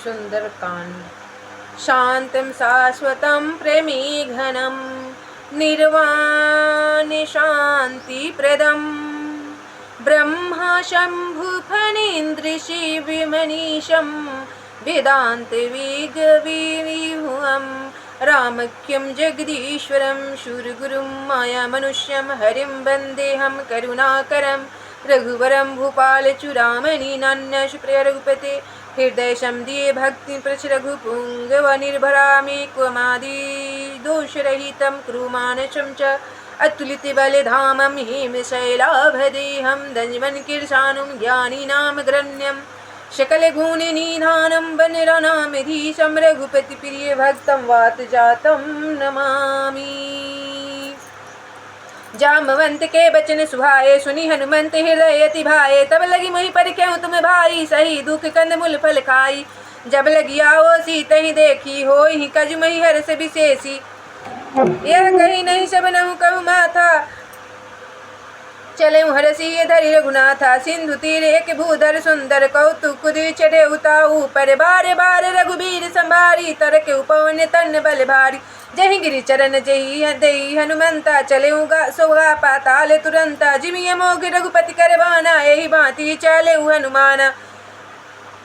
सुंदरकांड। शांतं शाश्वतं प्रेमीघनं निर्वाणि शान्तिप्रदं ब्रह्मा शम्भुफणीन्द्रशिवमनीशं वेदान्तवेगविविहुं रामख्यं जगदीश्वरं शूरगुरुं मायामनुष्यं हरिं वन्देऽहं करुणाकरं रघुवरं भूपालचूडामणि नान्यशुप्रिय रघुपते हृदय दिए भक्ति प्रच रघुपुंगव निर्भरामि क्वमादि दोषरहितं कुरुमानसं च अतुलित बलधामं हेमशैलाभदेहं दंजमन्कीर्षानुं ज्ञानिनां ग्रण्यं शकलगुणनिधानं वनरनामधीशं रघुपतिप्रियभक्तं वातजातं नमामि। जामवंत के बचन सुभाए सुनी हनुमंत हृदय अति भाए तब लगी मोहि पर क्यों तुम भाई सही दुख कंद मूल फल खाई जब लगी आओ सीत ही देखी होई कजु मही हर्ष विशेषी यह कहीं नहीं सब नहु कहु माथा चले हरसी धरि रघुनाथा सिंधु तीर एक भूधर सुंदर कौतुक चढ़े उताऊ पर बार बार रघुबीर संभारी तरक उपवन तन बल भारी जहि गिरि चरण जहि दई हनुमंता चले सोगा पाताल तुरंता जिमिय मोघ रघुपति करवाना यही भांति चले हनुमाना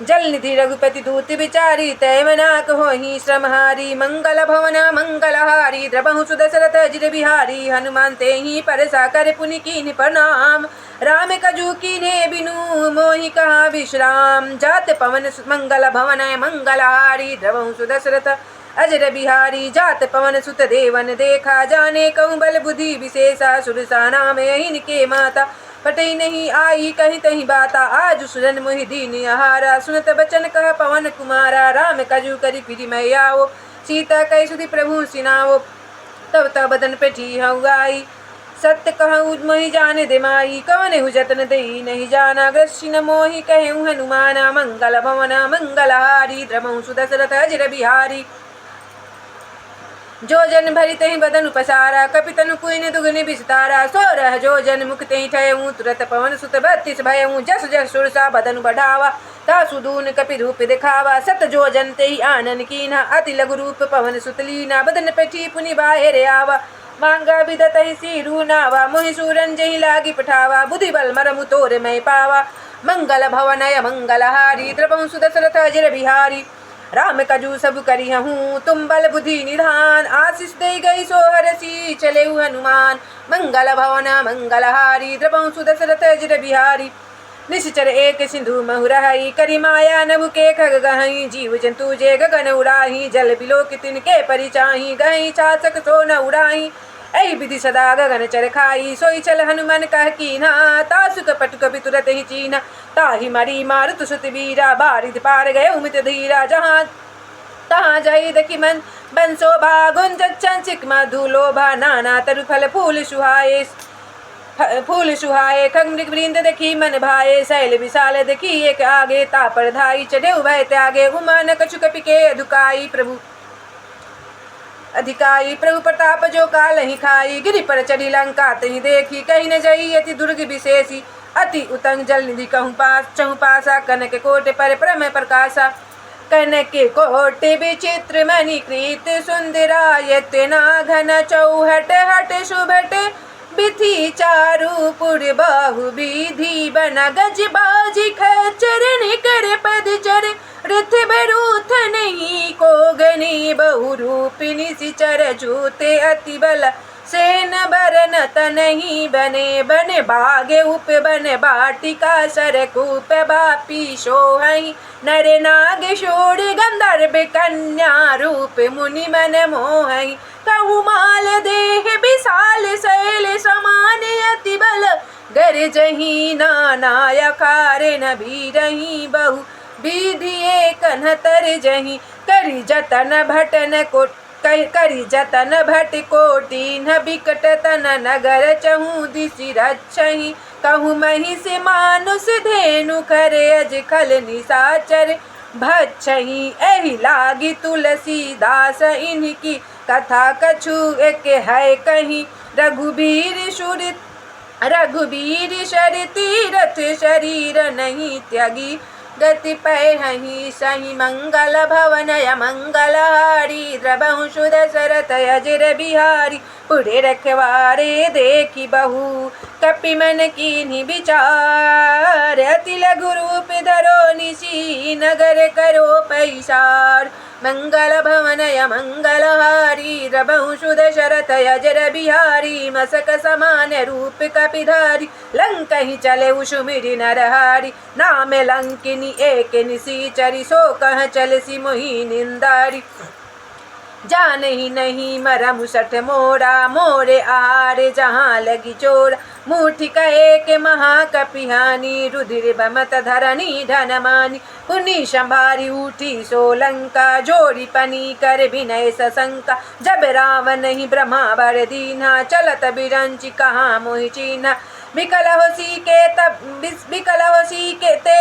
जल निधि रघुपति दूत विचारी तैवना कहोहि श्रमहारी मंगल भवन मंगलहारी द्रबहु सुदशरथ जिर बिहारी हनुमान ते ही परसा कर पुनि कीन्हि प्रणाम राम कजू कीन्हे बिनु मोहि कहा विश्राम जात पवन मंगल भवन मंगलहारी द्रबहु सुदशरथ अजर बिहारी जात पवन सुत देवन देखा जाने कहूँ बल बुद्धि विशेषा सुरसा नाम यही के माता पटई नहीं आई कहीं तही बाता आज सुरन मोहि दीन आहारा सुनत बचन कह पवन कुमारा राम कजू करी फिरी मैं आओ सीता कई सुधि प्रभु सिनाओ तब तब बदन पे ठी आई सत्य कहूँ मोहि जाने दे माई कवन हु जतन दई नहीं जाना ग्रसिन मोहि कहूँ हनुमाना मंगल भवना मंगलहारी द्रमहु सुदशरथ अजर बिहारी जो जन भरी तही बदन उपसारा कपितनु कुइन दुगनि विस्तारा सोरह जो जन मुख तही ठयऊँ तुरत पवन सुत 32 भयऊँ जस जस सुरसा बदन बढ़ावा ता सुदून कपि रूप दिखावा सत जो जन तेहि आनन कीना अति लघु रूप पवन सुत लीना बदन पेठी पुनि बाहेर आवा मांगा बिदतहि सीरू नावा मोहि सूरन जहि लागी पठावा बुद्धि बल मरमु तोर मैं पावा मंगल भवनय मंगलहारी द्रवहु सुदशरथ अजर बिहारी राम कजू सब करी हूँ तुम बल बुद्धि निधान आशीष दे गई सोहरसी चले हनुमान मंगल भवना मंगलहारी द्रवहु सुदशरथ अजर बिहारी निश्चर एक सिंधु महुरही करी माया नभु के खग गहई जीव जंतु जे गगन उड़ाही जल बिलो कि तिनके परिचाही गही चासक सो न उड़ाही ऐ विधि सदा गगन चर खाई सोई चल हनुमान कह कीना तासुक पटुक तुरत ही चीना ताहि मरी मारुत सुत वीरा बारिद पार गए उमित धीरा जहाँ तहाँ जाई देखी मन बंसो भागुन चंचिक मधुलोभा नाना तरु फल फूल सुहाए खग मृग वृंद देखी मन भाए शैल विशाल देखी एक आगे तापर धाई चढ़े उभय त्यागे उमा न कछु कपि के अधुकाई प्रभु अधिकाई प्रभु प्रताप जो काल ही खाई गिरि पर चढ़ी लंका तही देखी कहीं न जई अति दुर्ग विशेषी अति उतंग जल निधि कहूँ पास चहु पासा कनक कोट पर प्रमय प्रकाशा कनक कोट विचित्र मणिकृत सुंदरायत नाघन चौहट हट शुभट बिथि चारु पुर बाहु विधि बन गज बाजी खचरण कर पद चर रथ बरूथ नहीं को गनी बहु रूपिणी सिचर जूते अति बल सेन बरन तनहि बने बन बागे उप बन बाटिका सरकूप बापी सोहई नर नाग शोड़ गंधर्व कन्या रूप मुनि मन मोहई कहु माल देह विशाल शैल समान अति बल गर जही नाना कार न भी रही बहु विधि एक नतर जही करी जतन भटन को करी जतन भट कोटि न बिकट तन नगर चहु दिशि रक्षहि कहु महिष मानुष धेनु करे अज खल निशाचर भक्षहि एहि लागी तुलसीदास इनकी कथा कछु एक है कहीं रघुबीर शर तीरथ शरीर नहीं त्यागी गति पैहि सही मंगल भवनय मंगलहारी द्रबहुषु दशरथ अजर बिहारी पुरे रखवारे देखी बहु कपि मन कीन्हि विचार अति लघु रूप धरो निशी नगर करो पैसार मंगल भवनय मंगलहारी द्रबहुषु दशरथ अजर बिहारी मसक समान रूप कपिधारी लंकहि चले सुमिरि नरहारी नाम लंकिनी एक निसीचरी सो कह चल सी मोहि निंदारी जान ही नहीं मरम सठ मोरा मोरे आहार जहाँ लगी चोर मुठी कहे के महाकपिहानी रुधिर बमत धरनी धनमानी पुनि संभारी उठी सोलंका जोड़ी पनी कर विनय सशंका जब रावण ही ब्रह्मा बर दीना चलत बिरंची कहाँ मोहि चीना विकल हो सी के ते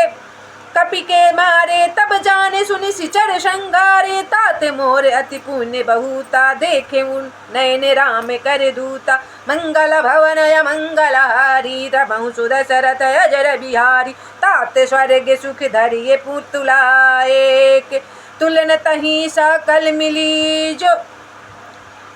कपि के मारे तब जाने सुनि सिचर श्रृंगारे ताते मोर अति पुण्य बहुता देखे उन नयन राम कर दूता मंगल भवनय मंगलहारी द्रबहुषु दशरथ अजर बिहारी ताते स्वर्ग सुख धरिये पुतुला एक तुलन तही सकल मिली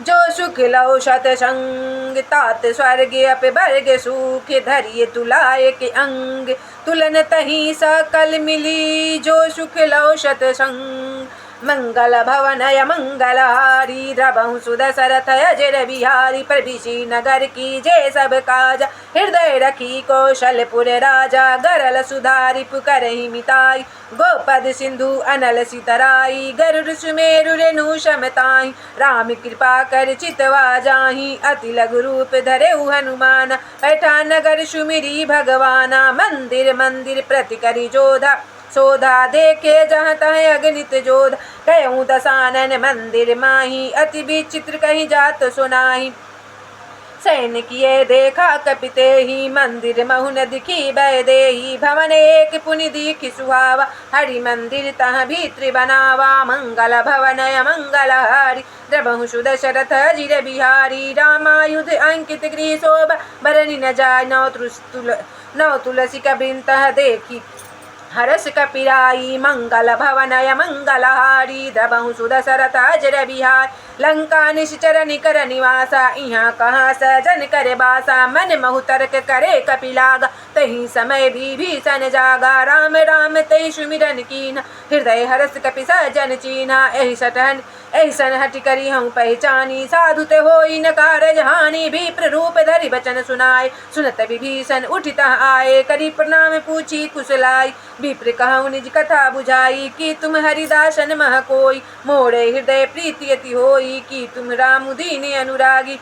जो सुख लो शत संग तात स्वर्ग अप बर्ग सुख धरिये तुलाय के अंग तुलन तही सकल मिली जो सुख लो शत संग मंगल भवनय मंगलहारी द्रबहुषु दशरथ अजर बिहारी प्रभिषि नगर की जय सब काजा हृदय रखी कौशलपुर राजा गरल सुधारी पुकरहि मिताई गोपद सिंधु अनल सितराई गरुड़ सुमेरु रेणु शमताई राम कृपा कर चितवा जाहि अति लघु रूप धरे हनुमान बैठा नगर सुमिरी भगवाना मंदिर मंदिर प्रति करी जोधा सोधा देखे जहाँ तह अगणित जोध कहूँ दसानन मंदिर माही अति विचित्र कहीं जात सुनाही सैन किए देखा कपिते ही मंदिर महुन दिखी बै देही भवन एक पुनि दीखि सुहावा हरि मंदिर तह भीतर बनावा मंगल भवनय मंगलहारी द्रबहुषु दशरथ अजर बिहारी रामायुध अंकित गृह शोभा बरनि न जाय नौ तुलसी कबृंतः देखी हरस कपिराई मंगल भवनय मंगलहारी द्रबहुषु दशरथ अजर बिहार लंका निश्चर निकर निवासा इहाँ कहाँ सजन करे बासा मन महु तर्क करे कपिलागा तही समय भी भीषण जागा राम राम तही सुमिरन कीना हृदय हरस कपि सजन चीना एहि सटहन ऐसन हट करी हम पहचानी साधु ते होई न कारज हानि विप्र रूप धरि बचन सुनाए सुनत विभीषण उठित आए करी प्रणाम पूछी कुशलाई विप्र कहूँ निज कथा बुझाई कि तुम हरिदासन मह कोई मोरे हृदय प्रीति अति होई कि तुम राम दीन अनुरागी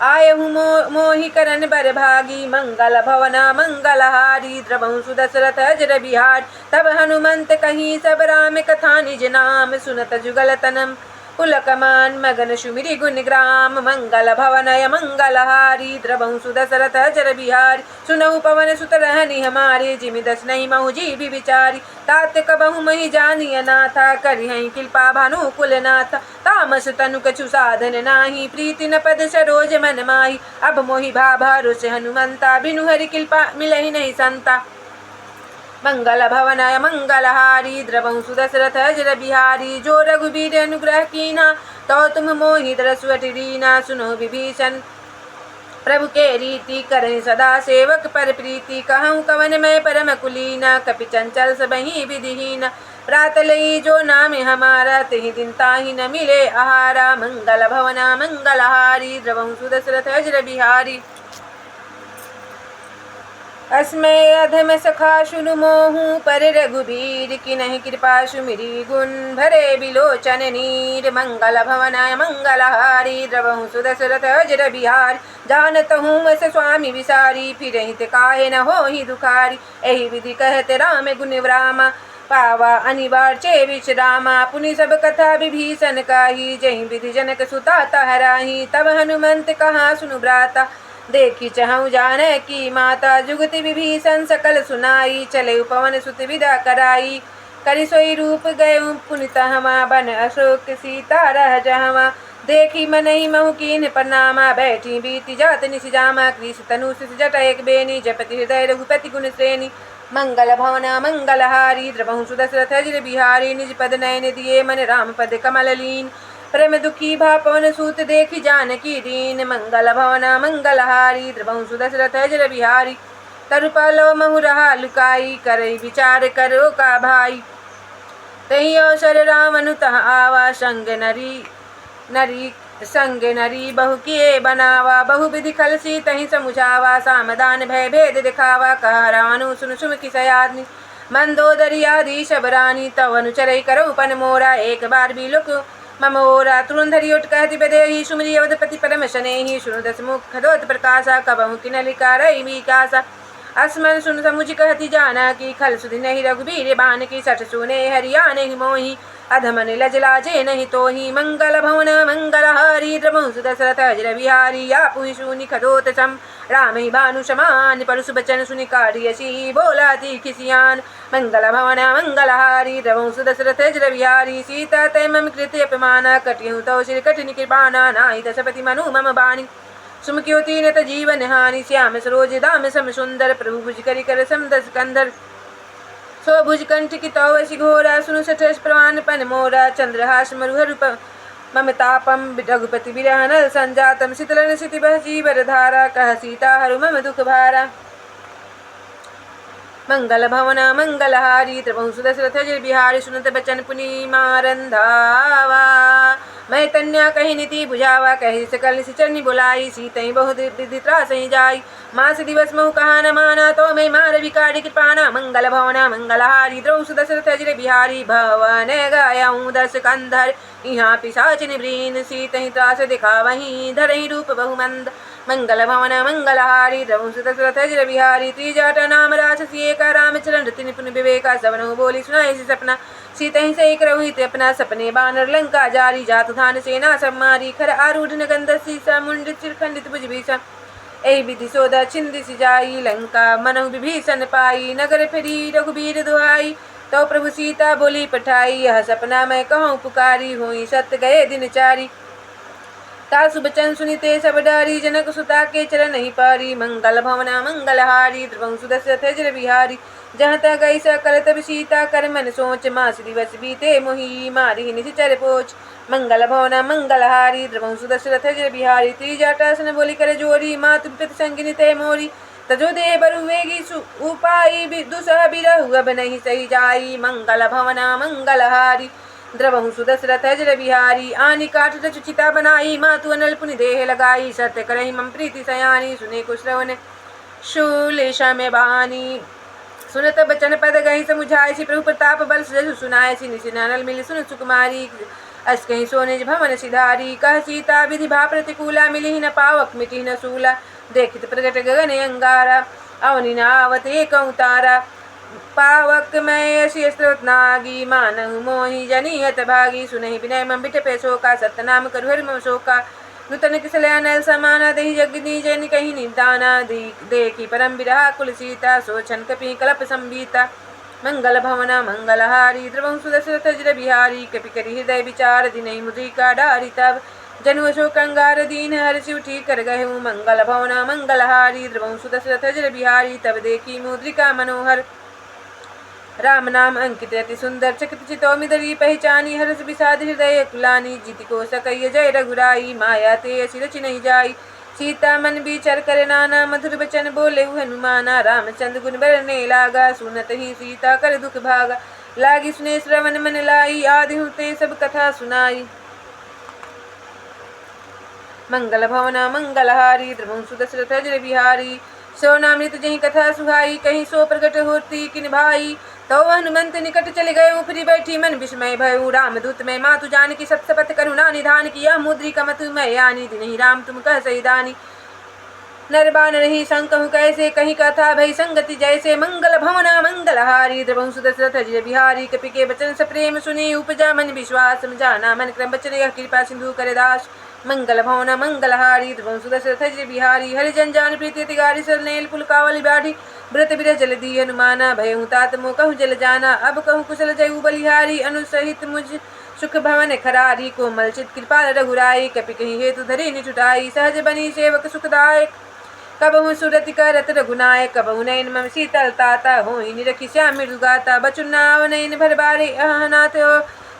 आय हूँ मोहि करन बर भागी मंगल भवना मंगलहारी द्रबहुषु दशरथ अजर बिहार तब हनुमंत कहीं सब राम कथा निज नाम सुनत जुगल तनम पुलकमान मगन सुमिरि गुण ग्राम मंगल भवनय मंगलहारी द्रबहुषु दशरथ अजर बिहारी सुनहु पवन सुत रहनि हमारे जिमि दस नहीं महु जीवि विचारी तात कबहु महि जानिय नाथा करिहै कृपा भानु कुलनाथ तामस तनु कछु साधन नाही प्रीति न पद सरोज मन माही अब मोहि भाभारुष हनुमंता बिनु हरि कृपा मिलहि नहीं संता मंगल भवनय मंगलहारी द्रबहुषु दशरथ अजर बिहारी जो रघुवीर अनुग्रह कीना तो तुम मोहि दरसु रीना सुनो विभीषण प्रभु के रीति करहि सदा सेवक पर प्रीति कहूँ कवन मैं परम कुलीना कपि चंचल सबहि विधिहीना प्रात लई जो नाम हमारा तेहि दिन ताहि न मिले आहारा मंगल भवना मंगलहारी द्रबहुषु दशरथ अजर बिहारी अस्मय अधम सखा सुनु मोहू पर रघुबीर की नहीं कृपा सुमिरी गुण भरे बिलोचन नीर मंगल भवनाय मंगलहारी द्रबहुषु दशरथ अजर बिहार जानत हूँ वस स्वामी विसारी फिर हित काहे न हो ही दुखारी एहि विधि कहते राम गुण रामा पावा अनिवार्य विश्रामा पुनि सब कथा विभीषण काही जहि विधि जनक सुता तहराही तब हनुमंत कहा सुनु भ्राता देखी चहु जाने की माता जुगति विभीषण सकल सुनाई चले पवन सुत विदा कराई करि सोई रूप गए पुनित हमा बन अशोक सीता रह जहमा देखी मनहि महु कीन प्रणामा बैठी बीती जात निस जामा कृष तनु सिस जट एक बेनी जपति हृदय रघुपति गुण श्रेणी मंगल भवन मंगलहारी द्रवहु सुदशरथ अजर बिहारी निज पद नयन दिए मन राम पद कमल लीन प्रेम दुखी भा पवन सूत देखी जानकी दीन मंगल भवन मंगलहारी द्रवहु सुदशरथ अजर बिहारी तरुपलो महु रहा लुकाई करई विचार करो का भाई तही अवसर रावनु तह आवा संग नरी संग नरी बहु किए बनावा बहु विधि खलसी तही समुझावा सामदान भय भेद दिखावा कहा रावनु सुन सुम की सयादनी मंदोदरी आदि शबरानी तव अनुचरई करो पन मोरा एक बार भी लुक ममोरा तुरंधरी उठ कहती बदेही सुमरी अवधपति परम शनेही सुनु दस मुख खदोत प्रकाशा कबहु किनलिका रई विकासा असमन सुन समुझ कहती जाना की खल सुधि नहीं रघुबीर बान की सठ सुने हरिया नहीं मोही अधमन लज लाजे नहीं तो ही मंगल भवन मंगल हरि द्रवहु सुदशरथ अजर बिहारी आपु सुनि खदोत सम राम ही भानु समान परसु बचन सुनि काढ़ियसी बोला तीखि सियान मंगल भवन मंगल हारी द्रवहु सुदशरथ अजर बिहारी सीता तय मम कृत अपमाना कटिहु तव श्री कठिन कृपाना नाहि दशपति मनु मम बाणी सुमक्योति नत जीवन हानि श्याम सरोज दाम सम सुंदर प्रभु भुज करि कर समदस कंधर सो भुज कंठ की तवसी घोरा सुनु सठस प्रवान पन मोरा चंद्रहास मरुहर ममतापम रघुपति बिरहनल संजातम शीतलन सिति बहसी बरधारा कह सीता हरु मम दुख भारा मंगल भवन मंगलहारी द्रवहु सुदशरथ अजर बिहारी सुनत बचन पुनि मारंधावा मैं तन्या कही नीति बुझावा कही सकल निचरनी बुलाई सीतई बहु विधि त्रासही जाई मास दिवस महु कहा न माना तो मैं मार विकारी कृपाना मंगल भवना मंगलहारी द्रवहु सुदशरथ अजर बिहारी भवन गायाऊँ दस कंधर यहाँ पिशाच निवृन सीतहि त्रास दिखावही धरहि रूप बहुमंद मंगल भवन मंगलहारी द्रवहु सुदशरथ अजर बिहारी त्रिजटा नाम राक्षसी एक रामचरण रति निपुण विवेका सवनहु बोली सुनाई सी सपना सीतहि से एक रहुहित अपना सपने बानर लंका जारी जातु धान सेना सब मारी खर आरूढ़ नगंध सीसा मुंड चिरखंडित भुज भीषण एहि विधि सोदा छिंदिस जाई लंका मनहु विभीषण पाई नगर फिरी रघुबीर दुहाई तो प्रभु सीता बोली पठाई यह सपना मैं कहूँ पुकारी हुई सत्य गए दिन चारी तासु बचन सुनिते सब डारी जनक सुता के चरण नहीं पारी मंगल भवना मंगलहारी द्रवहु सुदशरथ अजर बिहारी जहाँ तक गई सकल तब सीता कर मन सोच मास दिवस बीते मोही मारी निचर पोच मंगल भवना मंगलहारी द्रवहु सुदशरथ अजर बिहारी त्रिजटासन बोली कर जोरी मातु पित संगिनी ते मोरी तजो दे बरुवेगी उपाई दुसह बिरहु अब नहीं सही जाई मंगल भवना मंगलहारी द्रवहु सुदशरथ अजर बिहारी आनी काठ रचुचिता बनाई मातु अनल पुनि देह लगाई सत्य करहि मम प्रीति सयानी सुने कुश्रवन शूल में बानी सुनत बचन पद गही समुझाय सी प्रभु प्रताप बल सुजसु सुनाय सी निशिनानल मिली सुन सुकुमारी अस कहीं सोने भवन सिधारी कह सीता विधि भा प्रतिकूला मिली न पावक मिटी न सूला देखित प्रगट गगन अंगारा अवनि नावत एक तारा पावक मैं अशी स्रोत नागी मानहु मोहि जनी हत भागी सुनहि विनय मम बिट पे शोका सतनाम करु हरि मम शोका नूतन किसलयानल समाना देहि जगनी जन कहीं निदाना देखी परम विरहा कुल सीता सोचन कपि कलप संबीता मंगल भवना मंगलहारी द्रवहु सुदशरथ अजर बिहारी कपि करि हृदय विचार दिनहि मुद्रिका डारी तब जनु शोक अंगार दीन हर्षि उठी कर गहु मंगल भवना मंगलहारी द्रवहु सुदशरथ अजर बिहारी तब देखी मुद्रिका मनोहर राम नाम अंकित अति सुंदर चकित चितौमिदरी पहचानी हर्ष विषाद हृदय कुलानी जीति को सकय जय रघुराई माया ते असी रचि नहीं जाई सीता मन विचर कर नाना मधुर बचन बोले हनुमाना रामचंद्र गुण बरने लागा सुनत ही सीता कर दुख भागा लागी सुने श्रवण मन लाई आदि हुते सब कथा सुनाई मंगल भवना मंगलहारी द्रवहु सुदशरथ अजर बिहारी सो नामृत जही कथा सुहाई कहीं सो प्रकट होती किन भाई तो हनुमंत निकट चले गए फिर बैठी मन विस्मय भयु राम दूत में मातु जान की सत्सपत करुणा निधान किया मुद्रिका मत मैं यानी दिन राम तुम कह सही दानी नरबान रही संकहु कैसे कहीं कथा भई संगति जैसे मंगल भवना मंगलहारी द्रवहु सुदशरथ अजर बिहारी कपि के बचन स प्रेम सुनी उपजा मन विश्वास समझाना मन क्रम बचन यह कृपा सिंधु करे दास मंगल भवना मंगलहारी द्रवहु सुदशरथ अजर बिहारी हरिजन जान प्रीति तिगारी सरनेल पुलकावली बाढ़ी व्रत बिरह जल दी हनुमाना भयहु तात मो कहूँ जल जाना अब कहूँ कुशल जयु बलिहारी अनुसहित मुझ सुख भवन खरारी कोमल चित कृपा रघुराई कपि कहीं हेतु धरी निठुटाई सहज बनी सेवक सुखदायक कबहु सुरति करत रघुनाय कबहु नयन मम शीतल ताता होई निरखि श्याम मृदुगाता बचुनाव नयन भर बारे अहनाथ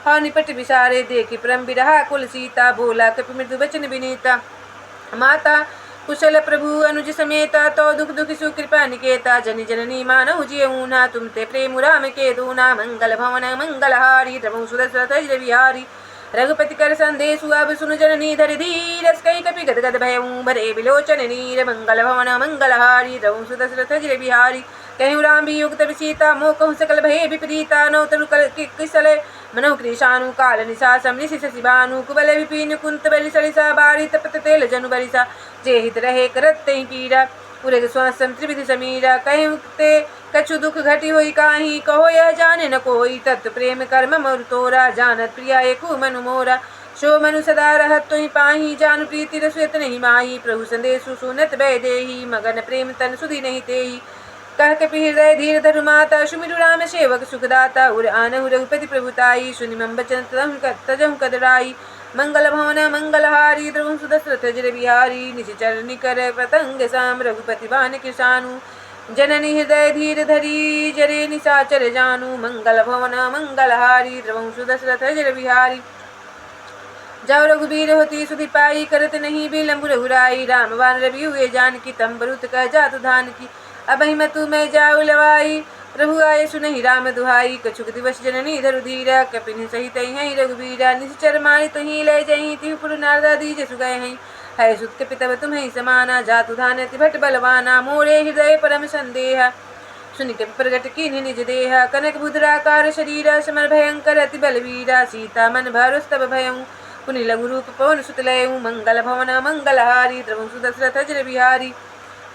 हा निपट विसारे देखि परम बिरहा कुल सीता बोला कपि मृदु बचन विनीता माता कुशल प्रभु अनुज समेता तो दुख दुख सुकृपा निकेता जनि जननी मानहु जियऊना तुम ते प्रेम राम के दूना मंगल भवन मंगलहारी रघु सुदशरथ विहारी रघुपति कर संदेशु अब सुनु जननी धरि धीरस कई कपि गदगद भयऊ भरे विलोचन नीर मंगल भवन मंगलहारी रघु सुदशरथ विहारी कहूँ राम भी युक्त सीता मोह कहूँ सकल भय विपरीता नौ तरु किसले मनो कृशानु काल निशासम निशिष शिवानु कुबल विपिन कुंत बलि सलिसा बारी तपत तेल जनु बरिसा जे हित रहे करत तहि पीड़ा उरग स्वासम त्रिविधि समीरा कहूँ ते कछु दुख घटी होई काही कहो यह जाने न कोई तत्व प्रेम कर्म मरु तोरा जानत प्रिया एकु मनु मोरा शो मनु सदा रहत तुहि पाही जानु प्रीति रसुयत नहीं माही प्रभु संदेशु सुनत भय देही मगन प्रेम तन सुधि नहीं तेही कह कपि हृदय धीर धरु माता सुमिरु राम सेवक सुखदाता उर आनहु रघुपति प्रभुताई सुनि मम बचन तजहु कदराई मंगल भवन मंगलहारी द्रवहु सुदशरथ विहारी निशिचर निकर पतंग साम रघुपति बान किसानु जननी हृदय धीर धरी जरे निशाचर जानु मंगल भवन मंगलहारी द्रवहु सुदशरथ विहारी जाओ रघुबीर होती सुधि पाई करत नहीं बिलम्ब रघुराई रामवान रवि हुए जानकी तम्बरुत कह जातु धान की अब मतु मैं जाऊ लवाई प्रभु आये सुनहि राम दुहाई कछुक दिवस जननी धरु धीरा कपिन सहित हई रघुबीरा निश्चर मारी तुही ले जही तिहु पुरु नारदा दीज सुगय हई है सुत के पितव तुम्हें समाना जातु धान भट बलवाना मोरे हृदय परम संदेह सुनि के प्रगट की निज देह कनक बुधराकार शरीर समर भयंकर अति बलवीरा सीता मन भरुस्तव भयऊ पुनि लघु रूप पवन सुतलयऊ मंगल भवन मंगलहारी द्रवहु सुदशरथ विहारी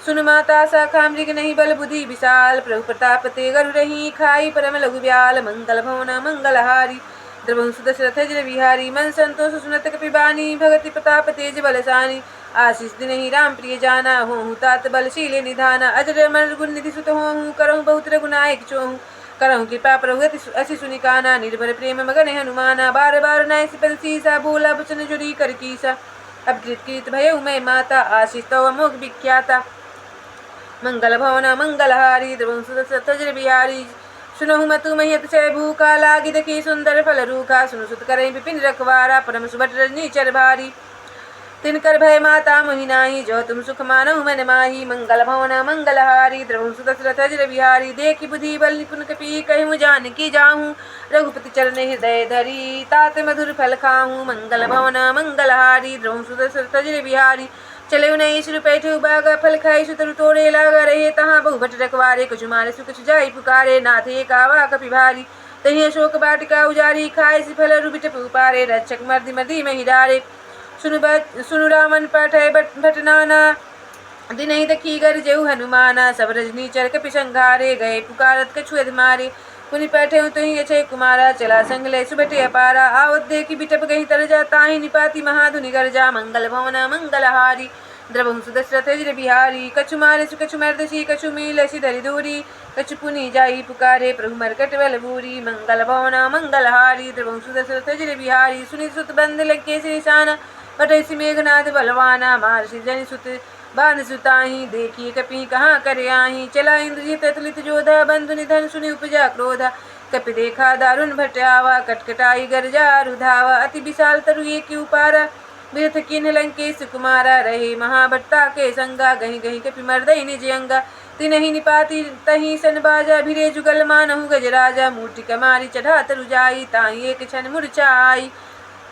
सुन माता शाखा मृग नहीं बल बुद्धि विशाल प्रभु प्रताप ते गरु रही खाई परम लघु ब्याल मंगल भवन मंगलहारी द्रवहु सुदशरथ विहारी मन संतोष सुनत कपिबानी भगति प्रताप तेज बलसानी आशीष दिन ही राम प्रिय जाना हो तात बलशीले निधाना अजर मन गुण निधि सुत हो करहु बहुत रघुनायक चोहु करहु कृपा प्रभु असी सुनिकाना निर्भर प्रेम मगन हनुमाना बार बार नाय सिपल सीसा बोला बचन जुड़ी कर कीसा अब कृत भय मैं माता आशीष तव अमोघ विख्याता मंगल भवन मंगलहारी द्रवहु सुदशरथ विहारी सुनहु मतु महित से भूखा लागी देखी सुंदर फल रूखा सुनु सुत करई विपिन रखवारा परम सुभट रजनी चर भारी तिनकर भय माता मोहिनाही जो तुम सुख मानहु मन माही मंगल भवन मंगलहारी द्रवहु सुदशरथ विहारी देखी बुद्धि बल निपुण कपि कहूँ जानकी जाहूँ रघुपति चरण हृदय धरी तात मधुर फल खाहूँ मंगल भवन मंगलहारी द्रवहु सुदशरथ विहारी चले नहीं शुरु पैठे बागा फल खाई सुतरु तोड़े लागा रहे तहाँ बहु भट रखवारे कुछ मारे सुकुछ जाई पुकारे नाथे कावा कपि भारी तही अशोक बाटिका उजारी खाए सि फल रुबिट पुपारे रक्षक मर्दि मर्दि में हिडारे सुनु रामन पठय भट नाना दिन ही तकी गर जेऊ हनुमाना सब रजनी चर कपि संघारे गए पुकारत कछु मारे पुनि पैठे तो ही अक्षय कुमारा चला संग ले सुबटे अपारा आवत देखी बिटप गही तर जा ताही निपाति महाधुनि गर्जा मंगल भवन मंगलहारी द्रवहु सुदशरथ विहारी कछु मारे सु कछु मर्दसी कछु मीलसी धरि दूरी कछु पुनि जाई पुकारे प्रभु मरकट बल बूरी मंगल भवन मंगलहारी द्रवहु सुदशरथ विहारी सुनि सुत बंद लगे श्रीशाना बटैसी मेघनाथ बलवाना महर्षि जनि सुत बांध सुताही देखिए कपि कहाँ करे आही चला इंद्रजित अतुलित जोधा बंधु निधन सुनि उपजा क्रोधा कपि देखा दारुण भट्यावा कटकटाई गर्जा रुधावा अति विशाल तरु ये की उपारा बिरथ किन्ह लंकेश कुमारा रहे महाभट्टा के संगा गही गही कपि मर्दई निज अंगा तिनहि निपाति तही सन बाजा भिरे जुगल मानहु गजराजा मूर्ति कमारी चढ़ा तरु जाई ताही एक क्षण मूर्छाई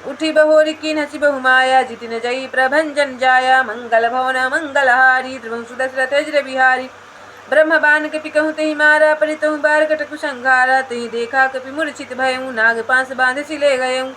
उठी बहोरी की हसी बहुमाया जिति न जई प्रभंजन जाया मंगल भवन मंगलहारी द्रवहु सुदशरथ विहारी ब्रह्म बान कपि कहूँ तही मारा परितहु बार कटकु संघारा तही देखा कपि मूर्छित भयऊ नाग पास बांध सिले गयऊ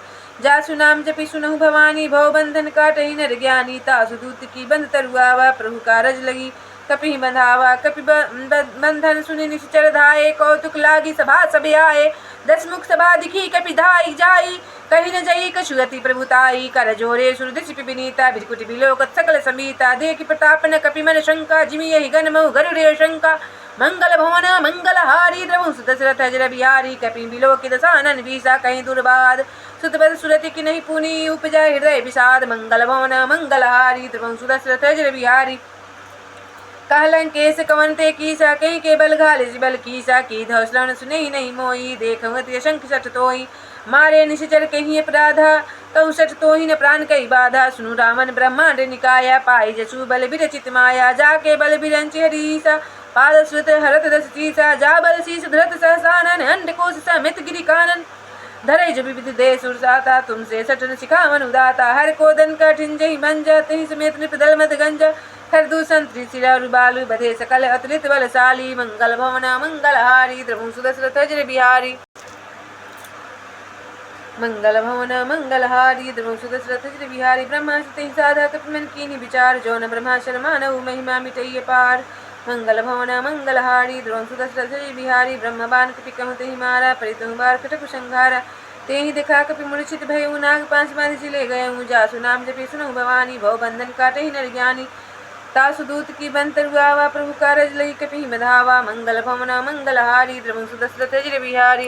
जासु नाम जपि सुनहु भवानी भव बंधन काटहि नर ज्ञानी तासु दूत की बंध तरुआवा प्रभु कारज लगी कपि बंधावा कपि बंधन सुनि निश्चर धाये कौतुक लागी सभा सब आए दस मुख सभा दिखी कपि धाई जाई कहीं न जई कछु अति प्रभुताई कर जोरे सुरदिशि विनीता बिरकुटि बिलोकत सकल समीता देखि प्रताप न कपि मन शंका जिमि यहि गण महु गरुड़े शंका मंगल भवन मंगलहारी द्रवहु सुदशरथ विहारी कपि बिलोकित दसानन बीसा कहीं दुर्बाद सुतबल सुरति की नहीं पुनि उपजा हृदय विषाद मंगल भवन मंगलहारी द्रवहु सुदशरथ विहारी कहलंकेश कवनते कीसा कहीं के बल घाले बल कीसा की धौसलन सुने ही नहीं मोई देखवत शंख सठ तोई मारे निश्चर कहीं अपराधा कहु सठ तो ही न प्राण कई बाधा सुनु रामन ब्रह्मांड निकाया पाई जसु बल विरचित माया जाके बल विरंच हरीसा पाद सुत हरत दस तीसा जा बल शीस धरत सहसानन अंड कोश समित गिरि कानन धरे जो विविध दे सुरसाता तुमसे सटन सिखावन उदाता हर कोदन कठिन जही मंजा तही समेत नृपदल मत गंजा हर दूषण त्रिशिरा बालु बधे सकल अतुलित बलशाली मंगल भवना मंगलहारी द्रवु सुदशरथ जय बिहारी मंगल भवन मंगलहारी द्रवु सुदशरथ जय बिहारी ब्रह्मा सते साधा कपिमन कीनि विचार जो न ब्रह्मा शर्मानव महिमा मिटैय पार मंगल भवन मंगलहारी द्रवु सुदशरथ जय बिहारी ब्रह्मबान कपि कहते ही मारा परितु बार कटक संघारा ते ही देखा कपि मूर्छित भयउ नाग पांच बांध चिले गयउ जासु नाम जपि सुनउ भवानी भव बंधन काटे ही नर ज्ञानी तासु दूत की बंतरुआवा प्रभु कारज लई कपि मधावा मंगल भवन मंगलहारी द्रवु सुदशरथ जय बिहारी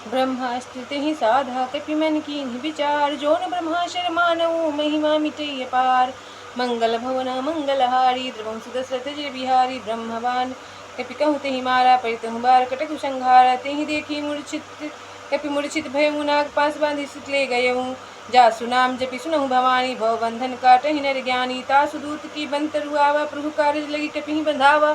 ब्रह्मा स्थित ही साधा कपि मन की विचार जो न ब्रह्मा शर्मानव महिमा मिटैय पार मंगल भवन मंगलहारी द्रवु सुदशरथ जय बिहारी ब्रह्मवान कपि कहते ही मारा परितहु बार कटक संघारा ते ही देखी मूर्छित कपि मूर्छित भयउ नाग पास बांधि सुतले गयउ जासु नाम जपि सुनहु भवानी भव बंधन काटहि नर ज्ञानी तासु दूत की बंतरुआवा प्रभु कारज लगी कपि बंधावा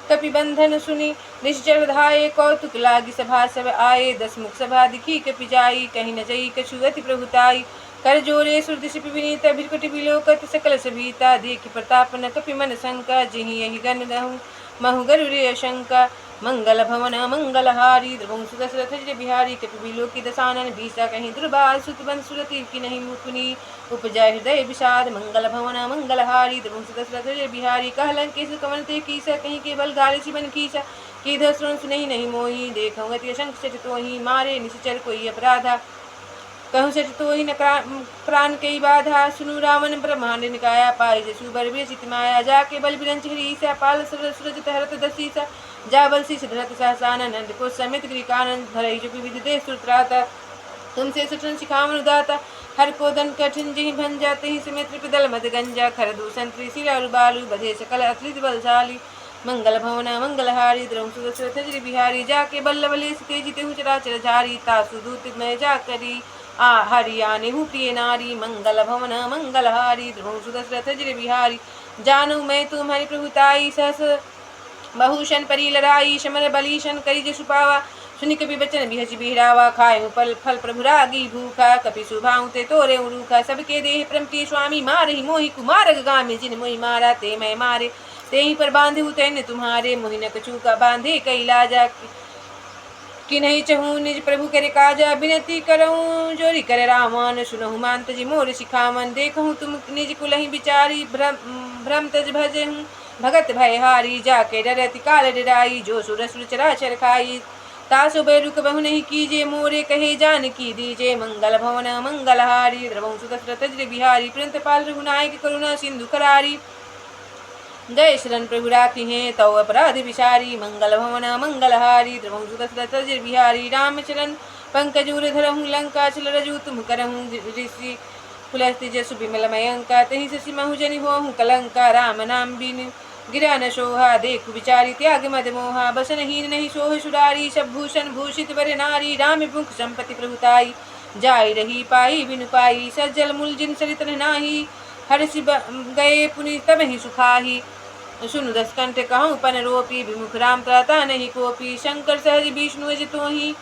कपि बंधन सुनि निश्चर धाये कौतुक लागी सभा सब आए दस मुख सभा दिखी कपि जाई कहीं न जई कछुअति प्रभुताई कर जोरे सुरदिश विनीत भिरकुट बिलोकत सकल सभीता देख प्रताप न कपि मन शंका जिहि यही गण रहु महु गरुरे शंका मंगल भवन मंगलहारी द्रवु सुदशरथ जय बिहारी कपि बिलोकी दसानन भीषा कहीं दुर्बाल सुत बन सुरति की नहीं मुकुनी उपजा हृदय विषाद मंगल भवन मंगलहारी द्रवु सुदशरथ जय बिहारी कहलंकेश कवनते कीसा कहीं के बल गाले सिबन कीसा की धसुन सुनहि नहीं मोही देखौ गति शंख सठ तोहि मारे निश्चर कोई अपराधा कहूँ सच तो ही न प्राण कई बाधा सुनु रावण ब्रह्मांड निकाया पाई जसु बर विरचित माया जाके बल बिरंच हरीसा पाल सूरज हरत दसीसा जा बल शीस धरत सहसानंद को समित गिरिकानंद धरई जो विविध दे सुत्राता तुमसे सुटन सिखावन उदाता हर कोदन कठिन जही भन जाते ही समेत त्रिपदल मद गंजा खर दूषण त्रिशिरा बालु बधे सकल अतलित बलशाली मंगल भवन मंगलहारी द्रवु सुदशरथ जय बिहारी जाके बल्ल बलेस तेजिते हु चराचर झारी तासु दूत मैं जा करी आ हरियाणे हूँ प्रिय नारी मंगल भवन मंगलहारी द्रवु सुदशरथ जय बिहारी जानू मैं तुम्हारी प्रभुताई सहस बहुषण परी लड़ाई शमर बलीशन करी जसु पावा सुनि कपि बचन बिहज बिहरावा खाए पल फल प्रभु रागी भूखा कपि सुभाऊ ते तोरे उरूखा सबके देह प्रमति स्वामी मारहि मोहि कुमारग गामी जिन मोहि मारा ते मैं मारे ते ही पर बांधे तैन तुम्हारे मोहि न कछु का बांधे कई लाजा कि नहीं चहूँ निज प्रभु करे काजा विनती करऊँ जोरी करे रामन सुनहु मांत जी मोर सिखावन देखूँ तुम निज कुलहि बिचारी भ्रम तज भजे हूँ भगत भयहारी जाके डरति काल डराई जो सुर सुर चराचर खाई तासु बैरुक बहु नहीं कीजे मोरे कहे जान की दीजे मंगल भवन मंगलहारी द्रवु सुदशरथ जय बिहारी प्रिंतपाल रघुनायक करुणा सिंधु करारी जय शरण प्रभु राखी हैं तव अपराध विचारी मंगल भवन मंगलहारी द्रवु सुदशरथ जय बिहारी रामचरण पंकजूर धरहूँ लंका चल रजू तुम करहूँ ऋषि पुलस्ति जसु विमल मयंका तहि शशि महु जनि होहु कलंका राम नाम बिन गिरा न शोहा देखु विचारी त्याग मद मोहा बसन हीन नहीं सोह सुरारी सब भूषण भूषित वर नारी राम मुख संपत्ति प्रभुताई जाय रही पाई बिनु पाई सज्जल मूल जिन सरित नाही हर्षि गए पुनि तब ही सुखाही सुनु दस कंठ कहूँ पन रोपी विमुख राम त्राता नहीं कोपी शंकर सहज विष्णु जितो ही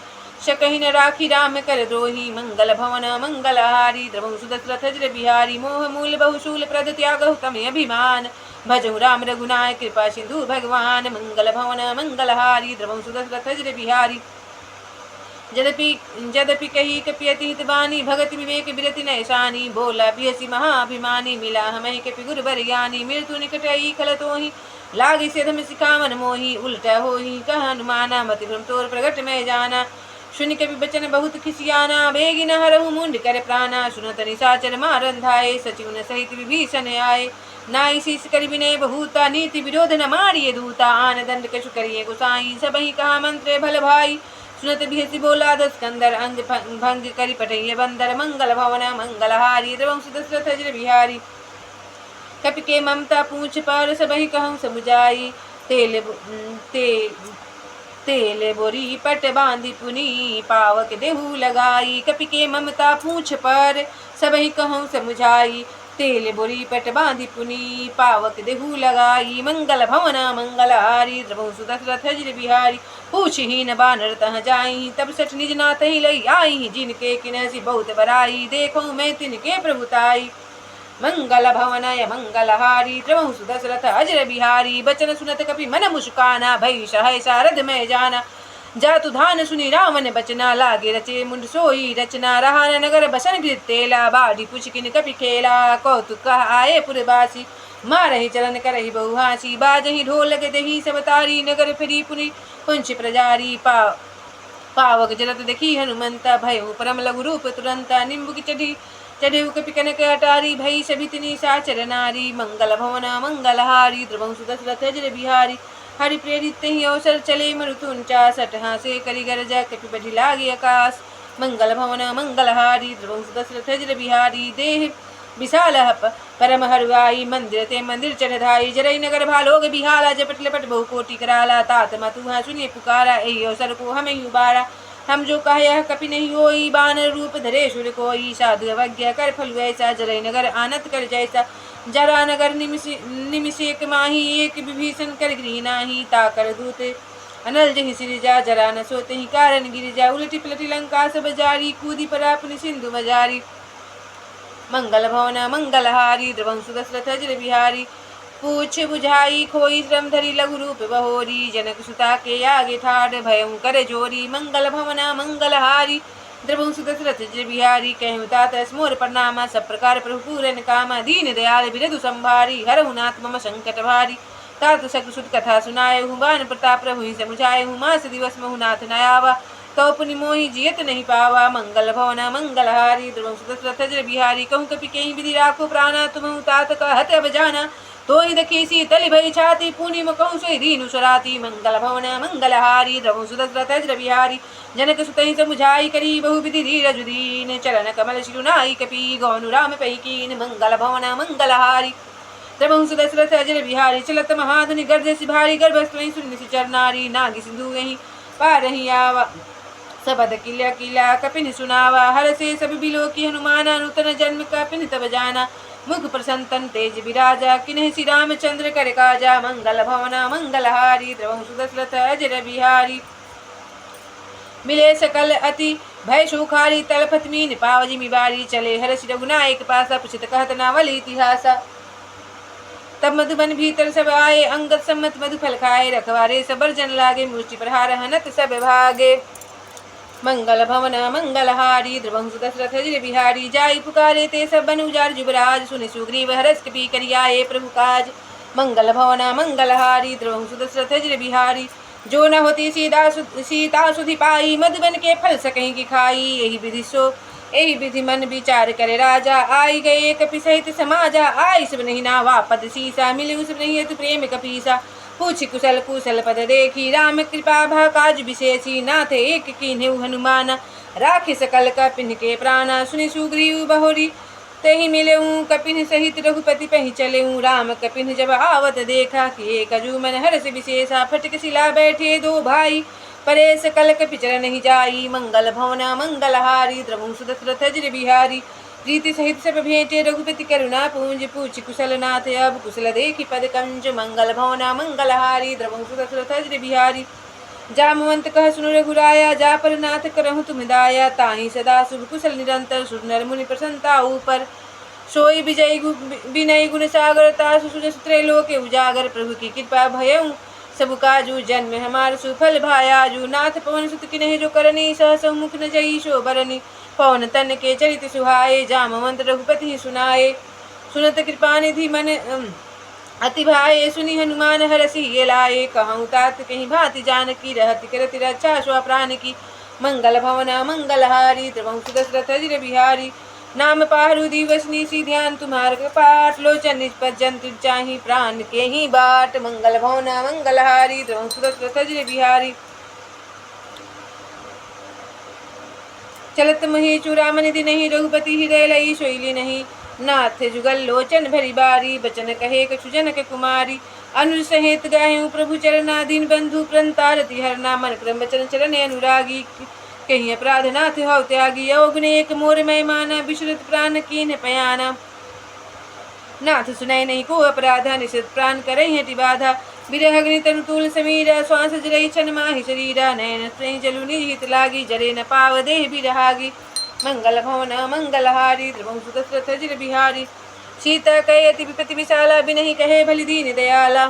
शकहि न राखी राम कर द्रोही मंगल भवन मंगलहारी द्रवु सुदशरथ जय बिहारी मोह मूल बहुशूल प्रद त्यागहु तमे अभिमान भजहु राम रघुनायक कृपा सिंधु भगवान मंगल भवन मंगलहारी द्रवु सुदशरथ जय बिहारी जदपि कही कपियति हितवानी भगति विवेक विरति नैशानी बोला बिहसी महाभिमानी मिला हमें कपि गुर बर ज्ञानी मृत्यु निकट आई खल तोहि लागे से धम सिखावन मोही उल्टा होही कह हनुमाना मति भ्रम तोर प्रगट में जाना सुनि कपि बचन बहुत खिसियाना बेगी न हरहु मुंड कर प्राणा सुनत निशाचर मारन धाये सचिवन सहित विभीषण आए नाई शीस कर विनय बहुता नीति विरोध न मारिये दूता आन दंड कछु करिए गुसाई सबहि कहा मंत्र भल भाई सुनत बिहसी बोला दस कंदर अंग भंग करि पटैय बंदर मंगल भवन मंगलहारी द्रवु सुदशरथ जय बिहारी कपि के ममता पूछ पर सबहि कहूँ समुझाई। तेल बोरी पट बांधी पुनी पावक देहु लगाई। कपि के ममता पूछ पर सबहि कहूँ समुझाई। तेल बोरी पट बांधी पुनी पावक देहु लगाई। मंगल भवना मंगलहारी द्रवहु सुदशरथ अजर बिहारी। पूछहीन बानर तह जाई तब सठ निज नाथ ही लई आई। जिनके किनसी बहुत बराई देखो मैं तिनके प्रभुताई। मंगल भवनय मंगलहारी द्रवहु सुदशरथ अजर बिहारी। बचन सुनत कपि मन मुस्काना भई सहय सारद में जाना। जातु धान सुनि रावण बचना लागे रचे मुंड सोई रचना। रहा नगर बसन गिर तेला बाढ़ी पुछकिन कपि खेला। कौतुक कह आए पुरवासी मारहि चलन करहि बहुहासी। बाजहि ढोल गदहि सब तारी नगर फिरी पुनि पुंछ प्रजारी। पावक जलत देखी हनुमंता भयउ परम लघु रूप तुरंता। निम्बु की चढ़ेउ कपि कनक अटारी भई सभितनि साचर नारी। मंगल भवना मंगलहारी द्रवहु सुदशरथ अजर बिहारी। हरि प्रेरित ही अवसर चले मरुतुंचा सठ हासे करि गरजा कपि बढ़ि लागे आकाश। मंगल भवना मंगलहारी द्रवहु सुदशरथ अजर बिहारी। देह विशाल परम हरुआई मंदिर ते मंदिर चढ़ाई। जरई नगर भालोग बिहाला जपट लपट बहु कोटि कराला। तात मतुहा सुनिए पुकारा एहि अवसर को हमें उबारा। हम जो कहे कपि नहीं होई बानर रूप धरे सुर कोई। साधु अवज्ञा कर फल ऐसा जरई नगर आनत कर जैसा। जरा नगर निमिषेक माही एक विभीषण कर गृह नाही। ताकर दूत अनल जहि सिरिजा जरा न सोते ही कारण गिरिजा। उलटी पलटी लंका सब जारी कूदी परा पुनि सिंधु मजारी। मंगल भवना मंगलहारी द्रवहु सुदशरथ अजर बिहारी। पूछ बुझाई खोई श्रम धरी लघु रूप बहोरी। जनक सुता के आगे ठाड़ भयउ कर जोरी। मंगल भवना मंगलहारी द्रवहु सुदशरथ अजर बिहारी। कहु तात मोर प्रणामा सब प्रकार प्रभु पूरन कामा। दीन दयाल बिरधु संभारी हरहु नाथ मम संकट भारी। तात सक सुत कथा सुनाए हूँ बान प्रताप प्रभु ही समुझाए हूँ। मास दिवस महु नाथ न आवा तो पुनि मोहि जियत नहीं पावा। मंगल भवना मंगलहारी द्रवहु सुदशरथ अजर बिहारी। कहूँ कपि केहि विधि राखो प्राणा तुमहु तात कहत अब जाना। तो ही देखी शीतल भई छाती पुनि कहूँ सोई दीनु सराती। मंगल भवना मंगलहारी द्रवहु सुदशरथ अजर बिहारी। जनक सुतहि समुझाई करी बहु विधि धीरज दीन। चरण कमल शिरुनाई कपि गौनु राम पहिकीन। मंगल भवना मंगलहारी द्रवहु सुदशरथ अजर बिहारी। चलत महाधुनि गर्जसि भारी गर्भस्वहि सुनि निशिचर नारी। नागी सिंधु यहीं पारहि आवा सबद किला किला कपिन सुनावा। हर से सब बिलो की हनुमाना। नूतन जन्म कपिन तब जाना। मुख प्रसन्नतन तेज विराजा किन्ह श्री रामचंद्र कर काजा। मंगल भवना मंगलहारी द्रवहु सुदशरथ अजर बिहारी। मिले सकल अति भय सुखारी तलपत मीन पावजी मिबारी। चले हर्ष रघुनायक पासा पुछत कहत नावल इतिहासा। तब मधुबन भीतर सब आए अंगद सम्मत मधु फल खाए। रखवारे सबर जन लागे मुष्टि प्रहार हनत सब भागे। मंगल भवना मंगलहारी द्रवहु सुदशरथ अजर बिहारी। जाई पुकारे ते सब बन उजार जुबराज। सुनि सुग्रीव हरष कपि करियाए प्रभु काज। मंगल भवना मंगलहारी द्रवहु सुदशरथ अजर बिहारी। जो न होती सीता सुधि पाई मधुबन के फल सकहीं की खाई। यही विधि मन विचार करे राजा। आई गए कपि सहित समाजा। आई सब नहीं नावा पद सीसा। मिले सब नहीं तु प्रेम कपीसा। पूछि कुशल कुशल पद देखी राम कृपा भा काज विशेषी। नाथ एक कीन्हु हनुमाना राखि सकल कपिन के प्राणा। सुनि सुग्रीव बहोरी तहि मिलेऊ कपिन सहित रघुपति पहि चलेऊ। राम कपिन जब आवत देखा कि कजू मन हर्ष विशेषा। फटक शिला बैठे दो भाई परे सकल कपि चर नहीं जाई। मंगल भवना मंगलहारी द्रवहु सुदशरथ अजर बिहारी। प्रीति सहित सब भेंटे रघुपति करुणा पूंज। पूछ कुशल नाथ अब कुशल देखी पद कंज। मंगल भवना मंगलहारी द्रवहु सुदशरथ अजर बिहारी। जामवंत कह सुनु रघुराया जा पर नाथ करहु तुम दाया। ताहि सदा शुभ कुशल निरंतर सुर नर मुनि प्रसन्नता ऊपर। सोई विनय गुण सागर तासु सुजस त्रैलोक्य उजागर। प्रभु की कृपा भयउ सब काजू जन्म हमार सुफल भायाजू। नाथ पवन सुत किन्ह जो करनी सहस मुख न जई शो बरनी। पवन तन के चरित सुहाए जामवंत रघुपति सुनाए। सुनत कृपा निधि मन अति भाए। सुनि हनुमान हरषि ये लाए। कहूँ तात कहीं भांति जानकी रहति करति रक्षा स्व प्राण की। मंगल भवना मंगलहारी द्रवहु सुदशरथ अजर बिहारी। नाम पारु दिवस निशि ध्यान तुम्हार पाठ। लोचन निज पर जंतु चाही प्राण के ही बाट। मंगल भवना मंगलहारी द्रवहु सुदशरथ अजर बिहारी। चलत मही चूड़ामणि नहीं रघुपति हृदय लई शोइली नहीं। नाथ जुगल लोचन भरी बारी, बचन कहे कछु जनक कुमारी। अनुज सहित गायु प्रभु चरना, दीन बंधु प्रणतारति हरना। मन क्रम बचन चरण अनुरागी, कहीं अपराध नाथ हौ त्यागी। अवगुण एक मोर मैं माना, विश्रुत प्राण कीन पयाना। नाथ सुनाई नहीं को अपराधा, निषिद्ध प्राण करई हटि बाधा। विरह अग्नि तनु तूल समीरा, श्वास जरई छन माहि शरीरा। नयन स्नेह जलु निहित लागी, जरे न पाव देह बिरहागी। मंगल भवन मंगलहारी, द्रवंसु दशरथ जिर बिहारी। सीता कहे अति विपति विशाला, बिनहि कहे भलि दीन दयाला।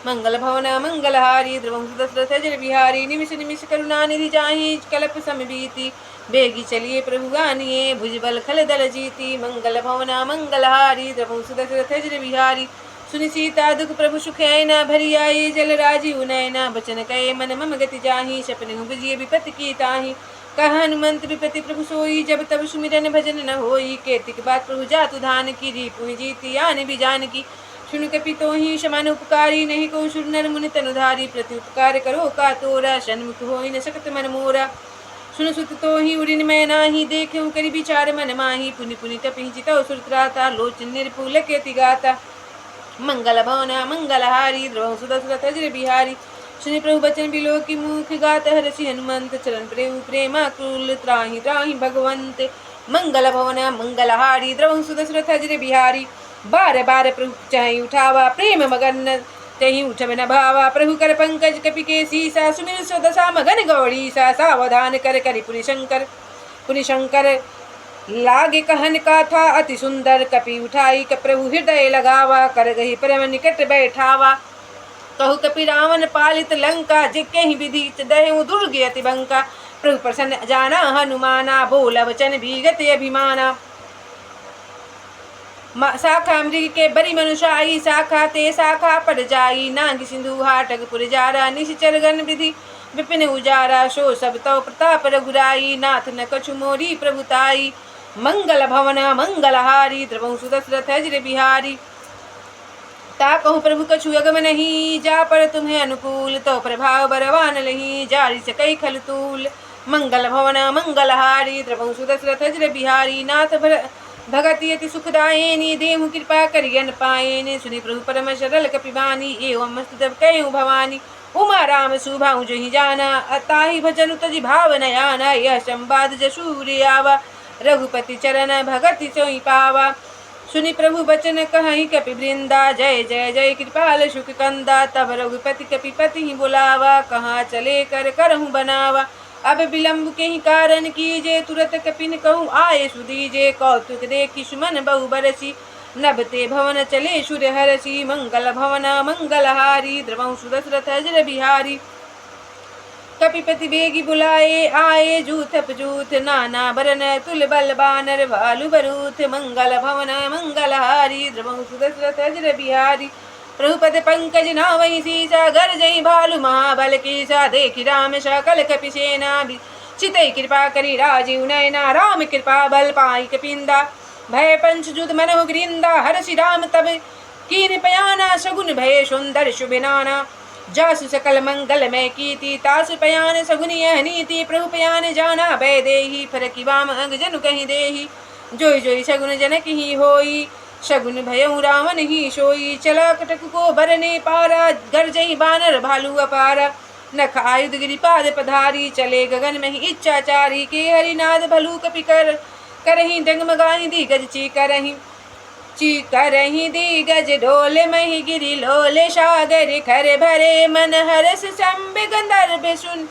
मंगल भवन मंगलहारी, द्रवंसु दशरथ जिर बिहारी। निमिष निमिष करुणा निधि जाहि, कल्प सम बीती। बेगी चलिए प्रभु गानिए, भुजबल खल दल जीती। मंगल भवन मंगलहारी, द्रवंसु दशरथ जिर बिहारी। सुनि सीता दुख प्रभु सुख ऐना, भरी आई जल राजीव नयना। बचन कहे मन मम गति जाहि, सपने बुझिए विपति की ताहि। कहा हनुमंत विपति प्रभु सोई, जब तब सुमिरन भजन न होई। केतिक बात प्रभु जातु धान की, रिपुहि जीती आन भी जान की। सुन कपि तोहि समान उपकारी, नहीं को सुर नर मुनि तनुधारी। प्रति उपकार करो का तोरा, सन्मुख होई न सकत मन मोरा। सुन सुत तोहि उरिन मैं नाही, देखऊँ करि विचार मन माही। पुनि पुनि तपहि चितौ सुरत्राता, लोचन निर्पुल केति गाता। मंगल भवन मंगलहारी, द्रवंसु दशरथ जिर बिहारी। सुनि प्रभु बचन बिलो की, मुख गात हरषि हनुमंत। चरण प्रेम प्रेमा कुल, त्राहि त्राहि भगवंत। मंगल भवन मंगलहारी, द्रवंसु दशरथ जिर बिहारी। बार बार प्रभु चाहि उठावा, प्रेम मगन तहि उठब न भावा। प्रभु कर पंकज कपि के सीसा, सुमिर स्वदशा मगन गौड़ीसा। सावधान कर करि पुनि शंकर लागे कहन का था अति सुंदर। कपि उठाई प्रभु हृदय लगावा, कर गही परम निकट बैठावा। कहु कपि रावण पालित लंका, जिके ही विधि दहु दुर्गे अति बंका। प्रभु प्रसन्न जाना हनुमाना, बोला वचन भीगत अभिमाना। शाखा मृग के बरी मनुषाई, शाखा ते शाखा पड़ जाई। नांग सिंधु हाटक पुरजारा, निश्चर गण विधि विपिन उजारा। सो सब तव प्रताप रघुराई, नाथ न कछु मोरी प्रभुताई। मंगल भवन मंगलहारी, द्रवंसु दशरथ जिर बिहारी। ता कहूँ प्रभु कछु अगम नहीं, जा पर तुम्हें अनुकूल। तो प्रभाव बरवान लही, जारी सकई खल तूल। मंगल भवन मंगलहारी, द्रवंसु दशरथ जिर बिहारी। नाथ भगति अति सुखदायिनी, देहु कृपा करियन पायेने। सुनि प्रभु परम सरल कपिवानी, एवं मस्तुतब कहूँ भवानी। उमा राम सुभाऊ जहि जाना, अताहि भजनु तजि भाव नयाना। यह संवाद जसूर आवा, रघुपति चरण भगति सोई पावा। सुनि प्रभु बचन कहि कपि वृंदा, जय जय जय कृपाल सुख कंदा। तब रघुपति कपिपति ही बुलावा, कहाँ चले कर करहूँ बनावा। अब विलम्ब के ही कारण कीजे, तुरत कपिन कहूँ आए सुदीजे। कौतुक देखि सुमन बहु बरसी, नभते भवन चले सुर हरसी। मंगल भवन मंगलहारी, द्रवंसु दशरथ जिर बिहारी। कपिपति बेगी बुलाए, आए जूथप जूथ। नाना बरन तुल बल बानर, भालु बरूथ। मंगल भवन मंगलहारी, द्रवंसु दशरथ जिर बिहारी। प्रभुपद पंकज नावहि सीसा, गर्जई भालु महाबल कीसा। देखि राम सकल कपि सेना, चितई कृपा करि राजीव नयना। राम कृपा बल पाई कपिंदा, भय पंच जुद मनहु ग्रिंदा। हरषि राम तब कीन पयाना, सगुन भय सुंदर शुभ नाना। जासु सकल मंगल में कीति, तासु पयान सगुन यह नीति। प्रभु पयान जाना भय देहि, फरकि वाम अंग जनु कहि देहि। जोई जोई सगुन जनक ही होई, शगुन भयउ रावण ही सोई। चला कटक को बरने पारा, गरजई बानर भालू अपारा। नख आयुध गिरिपाद पधारी, चले गगन में ही इच्छाचारी। के हरिनाद भलू कपि करही, डगमगाही दी गज चीकरही दी गज। ढोल मही गिरि लोले सागर, खर भरे मन हरस चंबे गंधर्व सुन।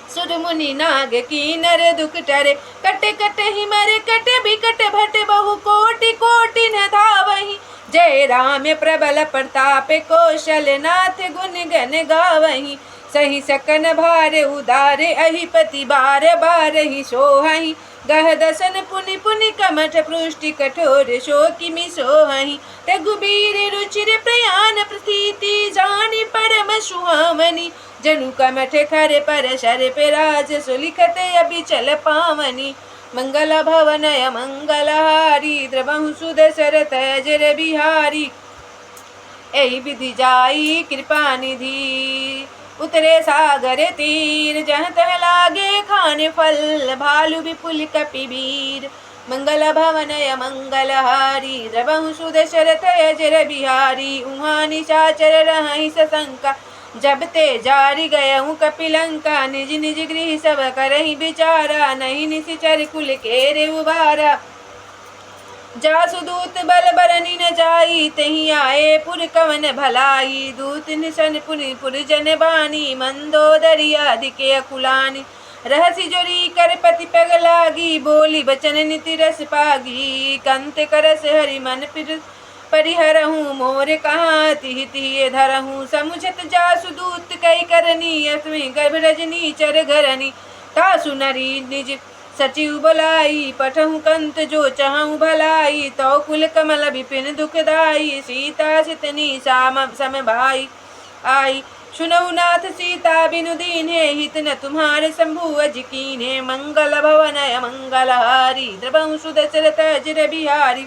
सुर मुनि नाग कीनर दुख टरे, कटे कटे ही मरे कटे बिकट भट। बहु कोटि कोटि न धावहि, जय राम प्रबल प्रताप। कौशल नाथ गुण गण गावहि, सही सकन भार उदारे। अहिपति बार बार ही सोहहि, गह दसन पुनि पुनि कमठ पृष्टि। कठोर शोकिमि सोहहि, रघुबीर रुचिर प्रयाण प्रतीति। जानि परम सुहामनि, जनु कमठ खर पर शर पे राज। सुलिखत अबिचल पावनी, मंगल भवन मंगलहारी। द्रवंसु दशरथ जिर बिहारी। एहि विधि जाई कृपा निधि, उतरे सागर तीर। जहाँ तह लागे खाने फल, भालु विपुल कपि वीर। मंगल भवनय मंगलहारी द्रवहु सुदशरथ अजर बिहारी उहाँ निशाचर रहहि सशंका जब ते जारी गयहूँ कपिलंका निज निज गृह सब करहि विचारा नहीं निशिचर कुल केरे उबारा जासु दूत बल बरनी न जाई तही आए पुर कवन भलाई दूत निशन पुनि पुर जन बानी मंदोदरिया दिके अकुलानी रहसी जोरी कर पति पग लागी बोली बचन नीति रस पागी कंत करस हरि मन फिर परिहरहूँ मोर कहाँ तिहि तिहि धरहूँ समुझत जासु दूत कई करनी अस्मि गर्भ रजनी चर घरनी तासु नरी निज सचिव बुलाई पठहु कंत जो चाहूँ भलाई तो कुल कमल विपिन दुखदाई सीता सितनी सम भाई आई सुनऊ नाथ सीता बिनु दीन्हे हित न तुम्हारे शंभु अजिकीन्हे मंगल भवनय मंगलहारी द्रवहु सुदशरथ अजर बिहारी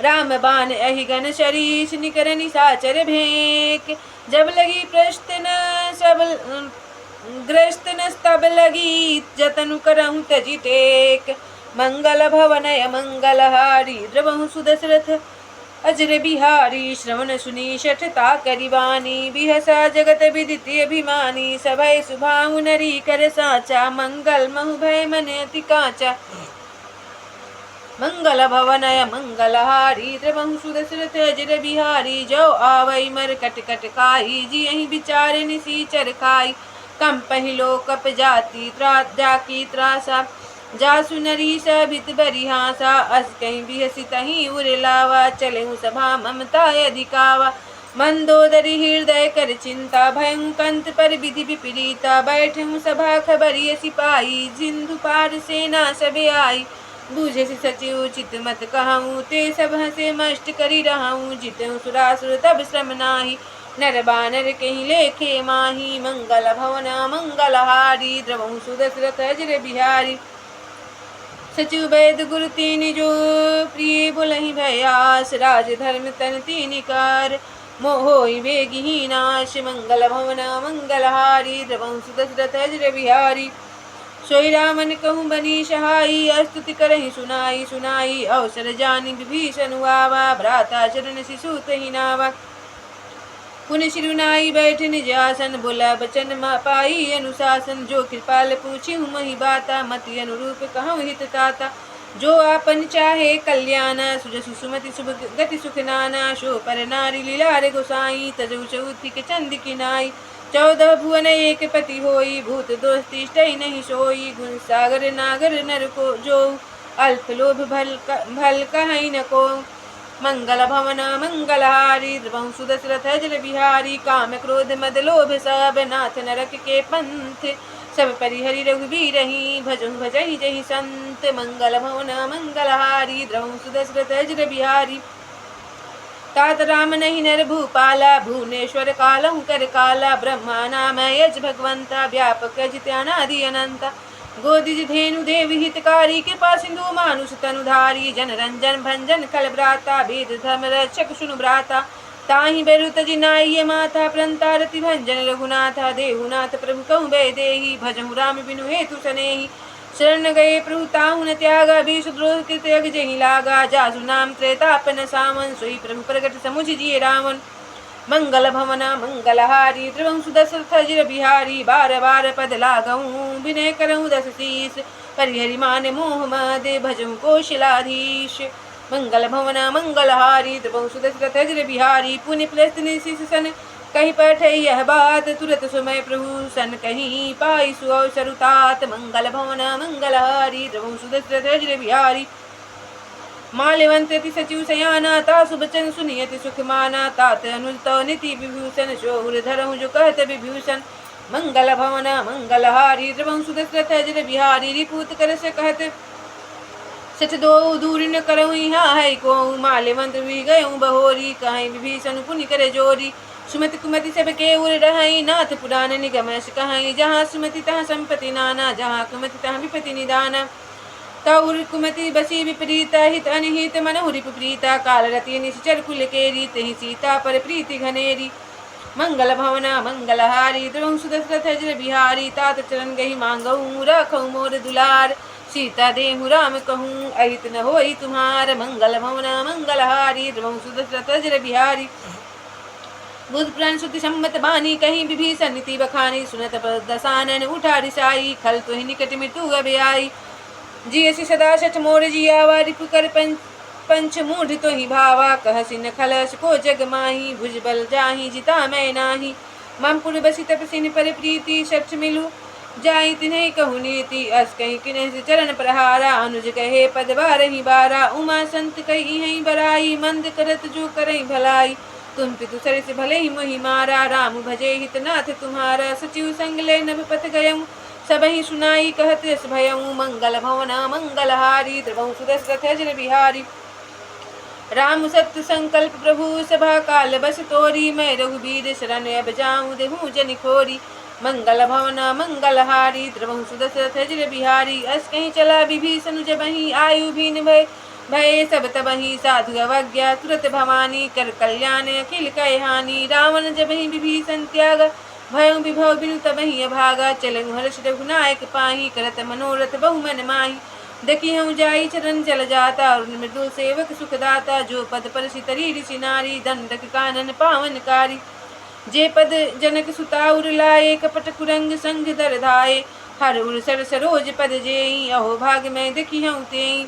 राम बाण अहि गण शरीष निकर निशाचर भेंक जब लगी प्रश्त न सब ग्रस्त न स्तब लगी जतनु करहु तजि टेक मंगल भवनय मंगलहारी द्रवहु सुदशरथ अजर बिहारी श्रवण सुनी शठता करिवानी बिहसा जगत विदिति अभिमानी सभय सुभाहु नरी कर साचा मंगल महु भय मन अति काचा मंगल भवनय मंगलहारी द्रवहु सुदशरथ अजर बिहारी जो आवै मर कट कट काई जी अहि विचार निसीचर खाई कम पहिलो कप जाती जाकी त्रासा जासु नरी सभित बरिहासा अस कहीं बिहसी तहीं उरलावा चले सभा ममता अधिकावा मंदोदरी हृदय कर चिंता भयं कंत पर विधि विपरीता बैठूं सभा खबरिय सिपाही सिंधु पार सेना सब आई बूझे से सचिव चित मत कहूँ ते सब हंसे मष्ट करी रहूँ जितऊँ सुरासुर तब श्रम नाही नर बानर कहीं लेखे माही मंगल भवन मंगलहारी द्रवहु सुदशरथ अजर बिहारी सचिव वैद गुरु तीन जो प्रिय बोलहि भयास राज धर्म तन तीन कार मोहोई वेगी नाश मंगल भवन मंगलहारी द्रवहु सुदशरथ अजर बिहारी सोई रामन कहूँ बनी सहाई स्तुति करहि सुनाई सुनाई अवसर जानी विभीषण आवा भ्राता चरण शिशु तहि नावा पुन शिरुनाई बैठ निज आसन बोला बचन पाई अनुशासन जो कृपाल पूछी मही बाता मति अनुरूप कहूँ हित ताता जो आपन चाहे कल्याण सुजसु सुमति शुभ गति सुख नाना शो पर नारी लीलार गोसाई तजु चौथी के चंद की नाई 14 भुवन एक पति होई भूत दोष तिष्ठई नहीं सोई गुण सागर नागर नर को जो अल्प लोभ भल कहीं न को मंगल भवन मंगलहारी द्रवहु सुदशरथ अजर बिहारी काम क्रोध मद लोभ सब नाथ नरक के पंथ सब परिहरि रघुबीर रही भजहु भजहि जहि संत मंगल भवन मंगलहारी द्रवहु सुदशरथ अजर बिहारी तात राम नहीं नर भूपाला भुवनेश्वर कालहु कर काला ब्रह्मा नाम यज भगवंता व्यापक जित्यानादि अनंता गोदिज धेनु देवी हितकारी कृपा सिंधु मानुष तनुधारी जन रंजन भंजन खल भ्राता भेद धर्म रक्षक सुनु भ्राता ताहि बेरुत जिनाइये माता प्रंतारति भंजन रघुनाथा देहुनाथ प्रभु कहु बै देहि भजहु राम बिनु हेतु सनेहि शरण गए प्रभु ताहु न त्यागा विषद्रोह कृत यज्ञ जहि लागा जासु नाम त्रेतापन सावन सोई प्रभु प्रगट समुझ जिये रावण मंगल भवना मंगलहारी द्रवहु सुदशरथ अजर बिहारी बार बार पद लागहूँ विनय करहूँ दस शीस परिहरि मान मोह मद भजहु कौशलाधीश मंगल भवना मंगलहारी द्रवहु सुदशरथ अजर बिहारी पुण्य प्लस्त निशिष सन कहीं पठई यह बात तुरत सुमय प्रभु सन कहीं पाई सुअवसर तात मंगल भवना मंगलहारी द्रवहु सुदशरथ अजर बिहारी माल्यवंत सचिव सयाना तासु बचन सुनियति सुख माना तात अनुत नीति विभूषण शोहुर धरहु जो कहत विभूषण मंगल भवना मंगलहारी द्रवहु सुदशरथ अजर बिहारी रिपूत कर से कहत सच दो दूर न करहु यहाँ है को माल्यवंत हुई गयऊँ बहोरी कहीं विभीषण पुण्य करे जोरी सुमति कुमति सब के उर रहाई नाथ पुराण निगमश कहाई जहाँ सुमति तहाँ संपत्ति नाना जहाँ कुमति तहाँ विपति निदाना तौर कुमति बसी विपरीता हित अनिहित मनहु रिपुप्रीता काल रति निश्चर कुल केरी तहि सीता पर प्रीति घनेरी मंगल भवना मंगलहारी द्रवहु सुदशरथ अजर बिहारी तात चरण गही मांगऊ रखऊ मोर दुलार सीता देहु राम कहूँ अहित न होई तुम्हार मंगल भवन मंगलहारी द्रवहु सुदशरथ अजर बिहारी बुध प्राण सुति सम्मत बानी कहीं विभीषण नीति बखानी सुनत दसानन उठा रिसाई खल तो ही निकट मृत्यु गबे आई जियसि सदा सठ मोर जियावा रिपु कर पंच मूढ़ तो ही भावा कहसि न खलस को जग माही भुजबल जाही जिता मैं नाही ममपुर बसी तपसिन पर प्रीति सच मिलू जाई तिन्हें कहु नीति अस कहीं किन्ह चरण प्रहारा अनुज कहे पद बारही बारा उमा संत कही हई बराई मंद करत जो करई भलाई तुम पितु सर से भले ही मोहि मारा राम भजे हितनाथ तुम्हारा सचिव संग ले नभ पथ गयऊ सब ही सुनाई कहत यस भयऊ मंगल भवना मंगलहारी द्रवहु सुदशरथ अजर बिहारी राम सत्य संकल्प प्रभु सभा काल बस तोरी मैं रघुबीर शरण अब जाऊं देहूं जन खोरी मंगल भवना मंगलहारी द्रवहु सुदशरथ अजर बिहारी अस कहीं चला विभीषण जबहि आयु भीन भय भय सब तबहि साधु अवज्ञा तुरत भवानी कर कल्याण अखिल कय हानि रावण जबहि विभीषण त्याग भयउ विभव बिनु तबहि अभागा चलहु हर्ष रघुनायक पाही करत मनोरथ बहु मन माही देखी हूँ जाई चरण चल जाता और मृदुल सेवक सुखदाता जो पद पर सितरी ऋषि नारी दंडक कानन पावनकारी जे पद जनक सुता उर लाए कपट कुरंग संग दर धाये हर उर सर सरोज पद जेई अहो भाग में देखी हूँ तेई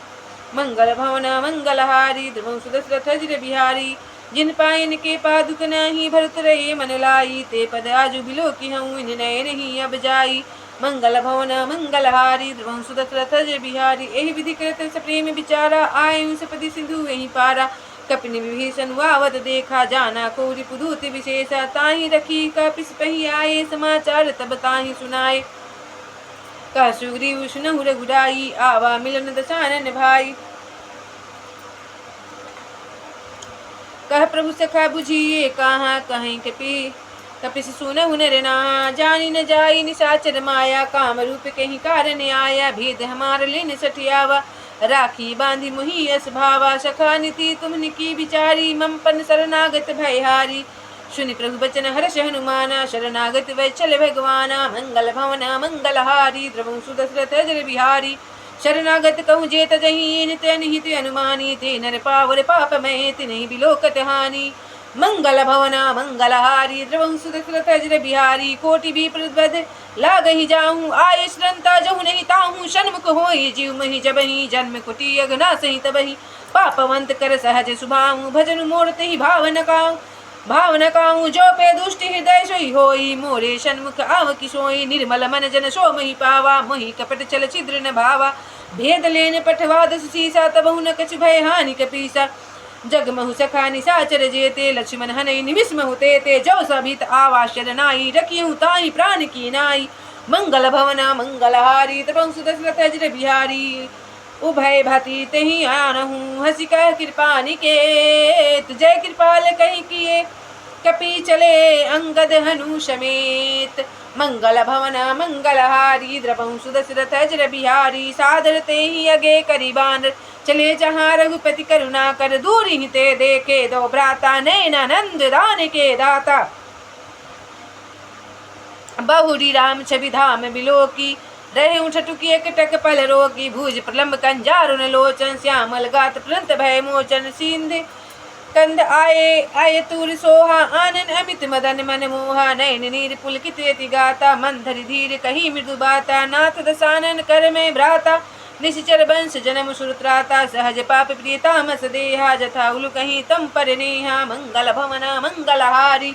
मंगल भवना मंगलहारी द्रवहु सुदशरथ अजर बिहारी जिन पायन के पादुक नाही भरत रहे मन लाई ते पद आजु बिलो की हूँ इन नये नहीं अब जाई मंगल भवन मंगलहारी द्रवहु सुदशरथ अजर बिहारी एहि विधि करत सप्रेम विचारा आयु सपदि सिंधु एहि पारा कपिन विभीषण वावत देखा जाना कोरि पुदूत विशेषा ताहि रखी कपिस पही आए समाचार तब ताहि सुनाए कह सुग्रीव सुनहु रघुराई आवा मिलन दसानन भाई कह प्रभु सखा बुझिए कहाँ कहीं कपिस सुनहु नर ना जानी न जाई निशाचर माया काम रूप कहीं कारण आया भेद हमार लेन सठियावा राखी बांधी मुही अस भावा सखा नीति तुमनि की विचारी ममपन शरणागत भयहारी सुनि प्रभु बचन हर्ष हनुमाना शरणागत वैचल भगवाना मंगल भवना मंगलहारी द्रवहु सुदशरथ अजर बिहारी शरणागत कहूँ जेत जही नित निहित अनुमानी ते नर पावर पाप में तिन्हि बिलोकत हानि मंगल भवना मंगलहारी द्रवहु सुदशरथ अजर बिहारी कोटि भी प्रबद लागहि जाऊँ आय श्रंता जहु नहीं ताहू षण्मुख होई जीव मही जबहि जन्म कुटी अघना सही तबहि पापवंत कर सहज सुभाऊ भजन मोरते ही भावन काऊ जो पे दुष्टि हृदय सोई होई मोरे षण्मुख आव किशोई निर्मल मन जन सो मही पावा मही कपट चल छिद्र न भावा भेद लेन पठवा दस सीसा तबहु न कछ भय हानि कपीसा जगमहु सखा निशाचर जेते लक्ष्मण हनई निमिष होते ते जो सभित आवाश्चर नाई रखियु ताई प्राण की नाई मंगल भवना मंगलहारी द्रवहु सुदशरथ अजर बिहारी उभय भाती तही आनहूँ हसी कह कृपा निकेत जय कृपाल कही किए कपि चले अंगद हनु समेत मंगल भवना मंगलहारी द्रवहु सुदशरथ अजर बिहारी सादर ते ही अगे करी बानर चले जहाँ रघुपति करुणा कर दूर ही ते देखे दो भ्राता नैनानंद दान के दाता बहुरी राम छवि धाम बिलोकी रहे उठटुकी एकटक पल रोगी भुज प्रलम्ब कंजारुन लोचन श्यामल गात प्रंत भय मोचन सिंध कंद आये तूर सोहा आनन अमित मदन मन मोहा नयन नीर पुलकित यति गाता मंधर धीर कही मृदु बाता नाथ दसानन कर में भ्राता निश्चर वंश जन्म सुरत्राता सहज पाप प्रियता मस देहा जथा उलु कहीं तम पर नेहा मंगल भवना मंगलहारी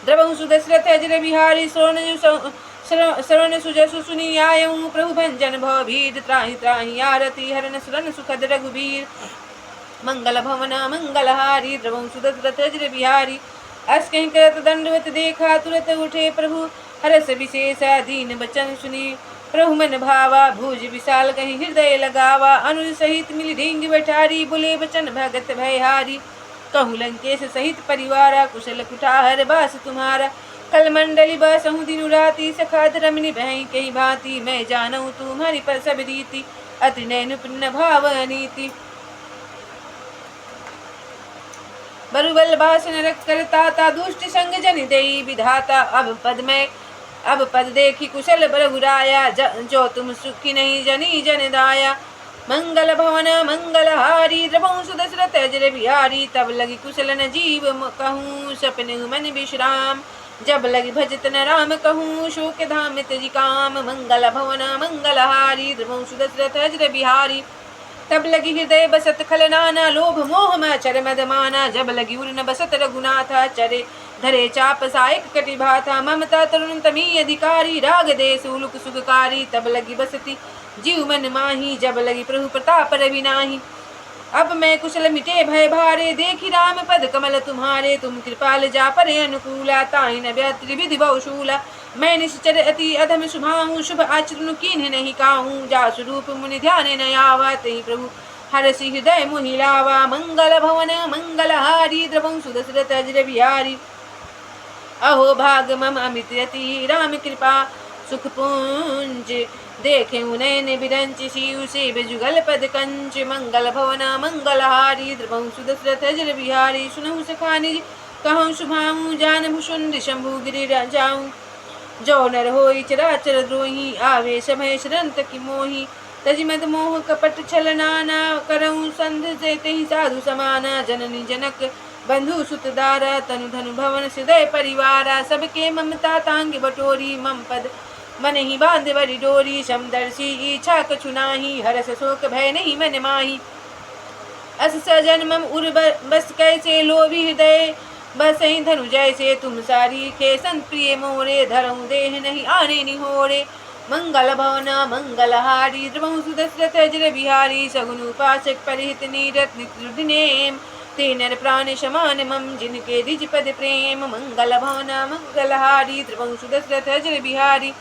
द्रवहु सुदशरथ अजर बिहारी श्रवण सुजसु सुनी आयऊ प्रभु भंजन भव भीर त्राहि त्राहि आरती हरण सुरन सुखद रघुबीर मंगल भवना मंगलहारी द्रवहु सुदशरथ अजर बिहारी अस कहीं करत दंडवत देखा तुरत उठे प्रभु हरस विशेष दीन बचन सुनी प्रभु मन भावा भुज विशाल कहीं हृदय लगावा अनुज सहित मिली ढींग बैठारी बोले बचन भगत भयहारी कहूँ लंकेश सहित परिवारा कुशल कुठार बास तुम्हारा कल मंडली बसहु दिनु राती सखाद रमनी बहई कहीं भांति मैं जानऊ तुम्हारी पर सब रीति अति नैन पुण्य भाव नीति बरुबल भाषण रख करता दुष्ट संग जन देई विधाता अब पद में अब पद देखी कुशल बरगुराया, जो तुम सुखी नहीं जनी जन दाया। मंगल भवन मंगल हारी, द्रवंशु दशरथ अजर बिहारी। तब लगी कुशल न जीव कहूँ, सपने मन विश्राम। जब लगी भजत न राम कहूँ, शोक धाम तजी काम। मंगल भवन मंगल हारी, द्रवंशु दशरथ अजर बिहारी। तब लगी हृदय बसत खल नाना, लोभ मोह मचर मद माना। जब लगी उर न बसत रघुनाथा, चरे धरे चाप सायक कटि भाथा। ममता तरुण तमी अधिकारी, राग देश उलुक सुखकारी। तब लगी बसती जीव मन माही, जब लगी प्रभु प्रताप रवि नाही। अब मैं कुशल मिटे भय भारे, देखी राम पद कमल तुम्हारे। तुम कृपाल जा परे अनुकूला, ताहि न व्यति विधि बहुशूला। मैं निश्चर अति अधम शुभाऊँ, शुभ आचरण कीन्ह नहीं काहूँ। जा स्वरूप मुनि ध्यान न आवा, तेहि प्रभु हरसि हृदय मोहि लावा। मंगल भवन मंगल हारी, द्रवंशु दशरथ अजर बिहारी। अहो भाग मम अमित यति, राम कृपा सुख पुंज। देखे नयन बिरंच, शिव सेव जुगल पद कंच। मंगल भवना मंगल हारी, द्रवंशु दशरथ अजर बिहारी। सुनहु सखा निज कहूँ शुभाऊँ, जानहु शुंड शंभु गिरि जाऊँ। जो नर होई चराचर द्रोही, आवे समय शरंत की मोही। तजि मद मोह कपट छल नाना, करऊँ संध से तेहि साधु समाना। जननी जनक बंधु सुत दारा, तनु धनु भवन हृदय परिवारा। सबके ममता तांग बटोरी, मम पद मन ही बांध बड़ी डोरी। समदर्शी इच्छा कछु नाही, हरस शोक भय नहीं मन माही। अस सजन मम उर बस कैसे, लोभी हृदय बसई धनु जैसे। तुम सारी खे संत प्रिय मोरे, धरऊँ देह नहीं आने निहोरे। मंगल भवना मंगल हारी, द्रवंशु दशरथ अजर बिहारी। सगुन उपासक परिहित नीरत नित्य नेम, ते नर प्राण समान मम जिनके द्विज पद प्रेम। मंगल भवना मंगल हारी, द्रवंशु दशरथ अजर बिहारी।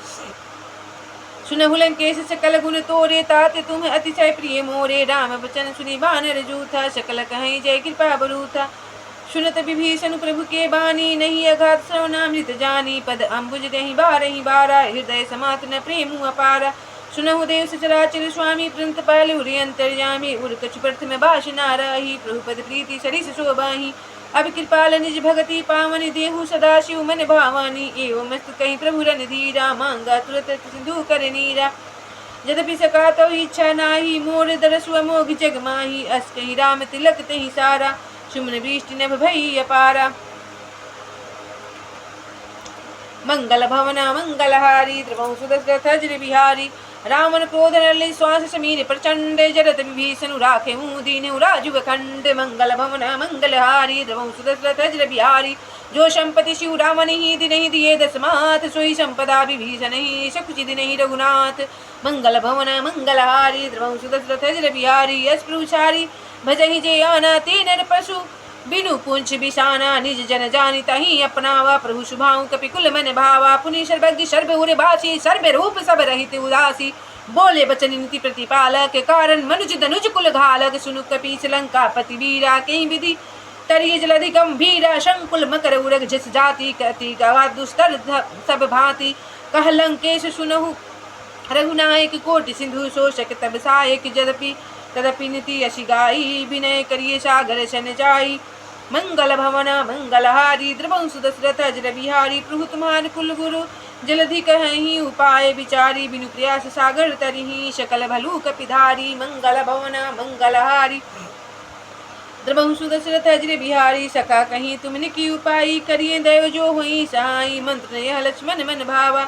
सुनहु लंकेश सकल गुण तोरे, ताते तुम अतिशय प्रिय मोरे। राम बचन सुनि बानर जूथा, सकल कहीं जय कृपा बरूथा। सुनत विभीषण प्रभु के बानी, नहीं अघात श्रवणामृत जानी। पद अम्बुज दहि बारहि बारा, हृदय समात न प्रेम अपारा। सुनहु देव सचराचर स्वामी, प्रंत पालु अंतर्यामी। उर कछु प्रथम बाश नाराही, प्रभु पद प्रीति सरिस शोभाही। अब कृपाल निज भगति पावनि, देहु सदा शिव मन भावानी। एवं मस्त कहीं प्रभु रन धीरा, मांगा तुरत सिंधु कर नीरा। यद्यपि सका तो इच्छा नाही, मोर दरसु अमोघ जग माही। अस कहीं राम तिलक तहि सारा, सुमन वृष्टि नभ भई अपारा। मंगल भवना मंगल हारी, द्रवंशु दशरथ अजर बिहारी। रावण क्रोध नल्ले श्वास समीर प्रचंड, जरत विभीषण राखे दीन राजु खंड। मंगल भवना मंगल हारी, द्रवंशु दशरथ अजर बिहारी। जो संपत्ति शिव रावण ही दिन दिए दसमात, सोई संपदा विभीषण ही सकुचि दिन रघुनाथ। मंगल भवना मंगल हारी, द्रवंशु दशरथ अजर बिहारी। यश प्रभुचारी भजहि जे आना, ते नर पशु बिनु पुंछ बिसाना। निज जन जानि तहि अपनावा, प्रभु शुभाऊँ कपिकुल मन भावा। पुनि सर्वज्ञ सर्व उर भाषी, सर्व रूप सब रहित उदासी। बोले बचन नीति प्रतिपालक, कारण मनुज धनुज कुल घालक। सुनु कपीस लंका पति वीरा, कहीं विधि तरिय जलधि गंभीरा। शंकुल मकर उरग जस जाति, कति गवा दुस्तर सब भांति। कह लंकेश सुनहु रघुनायक, कोटि सिंधु शोषक तब सायक। तदपि नीति असी गाई, विनय करिए सागर सन जाई। मंगल भवना मंगल हारी, द्रवंशु दशरथ अजर बिहारी। प्रभु तुम्हार कुल गुरु, जलधि कहीं उपाय विचारी। बिनु प्रयास सागर तरिहि, सकल भलु कपिधारी। मंगल भवना मंगल हारी, द्रवंशु दशरथ अजर बिहारी। सका कहीं तुमने की उपाय, करिए देव जो हुई सहाई। मंत्र यह लक्ष्मण मन भावा,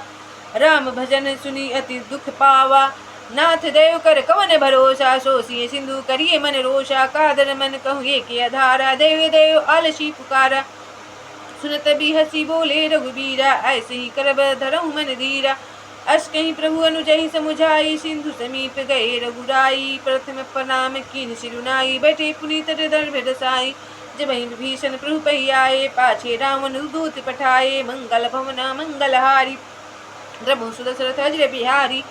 राम भजन सुनी अति दुख पावा। नाथ देव कर कवन भरोसा, सोसिए सिंधु करिए मन रोषा। कादर मन कहूँ के आधारा, देव देव आलसी पुकारा। सुनत भी हसी बोले रघुबीरा, ऐसे ही करब धरहु मन धीरा। अस कहीं प्रभु अनुजहि समुझाई, सिंधु समीप गए रघुराई। प्रथम प्रणाम कीन सिरुनाई, बैठे पुनीत हृदय रसाई। जब विभीषण प्रभु पही आए, पाछे रावण दूत पठाए। मंगल भवना मंगल हारी, द्रवंशु दशरथ अजर बिहारी।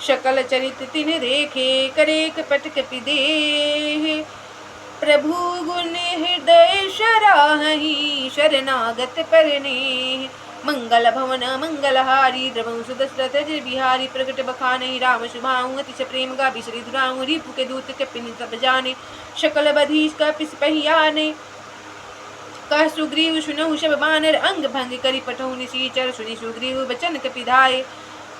शकल चरित तिन देखे, करे कपट कपि देह। प्रभु गुण हृदय सराहि, शरणागत परने। मंगल भवन मंगल हारी, द्रवंशु दशरथ अजर बिहारी। प्रगट बखाने राम शुभाऊँ, अतिश प्रेम गा बिसरि दुराऊँ। रिपु के दूत कपिन सब जाने, शकल बधीश का पिस पहियाने। कह सुग्रीव सुनहु सब बानर अंग भंग करी पठहु निसीचर सुनि सुग्रीव बचन कपिधाये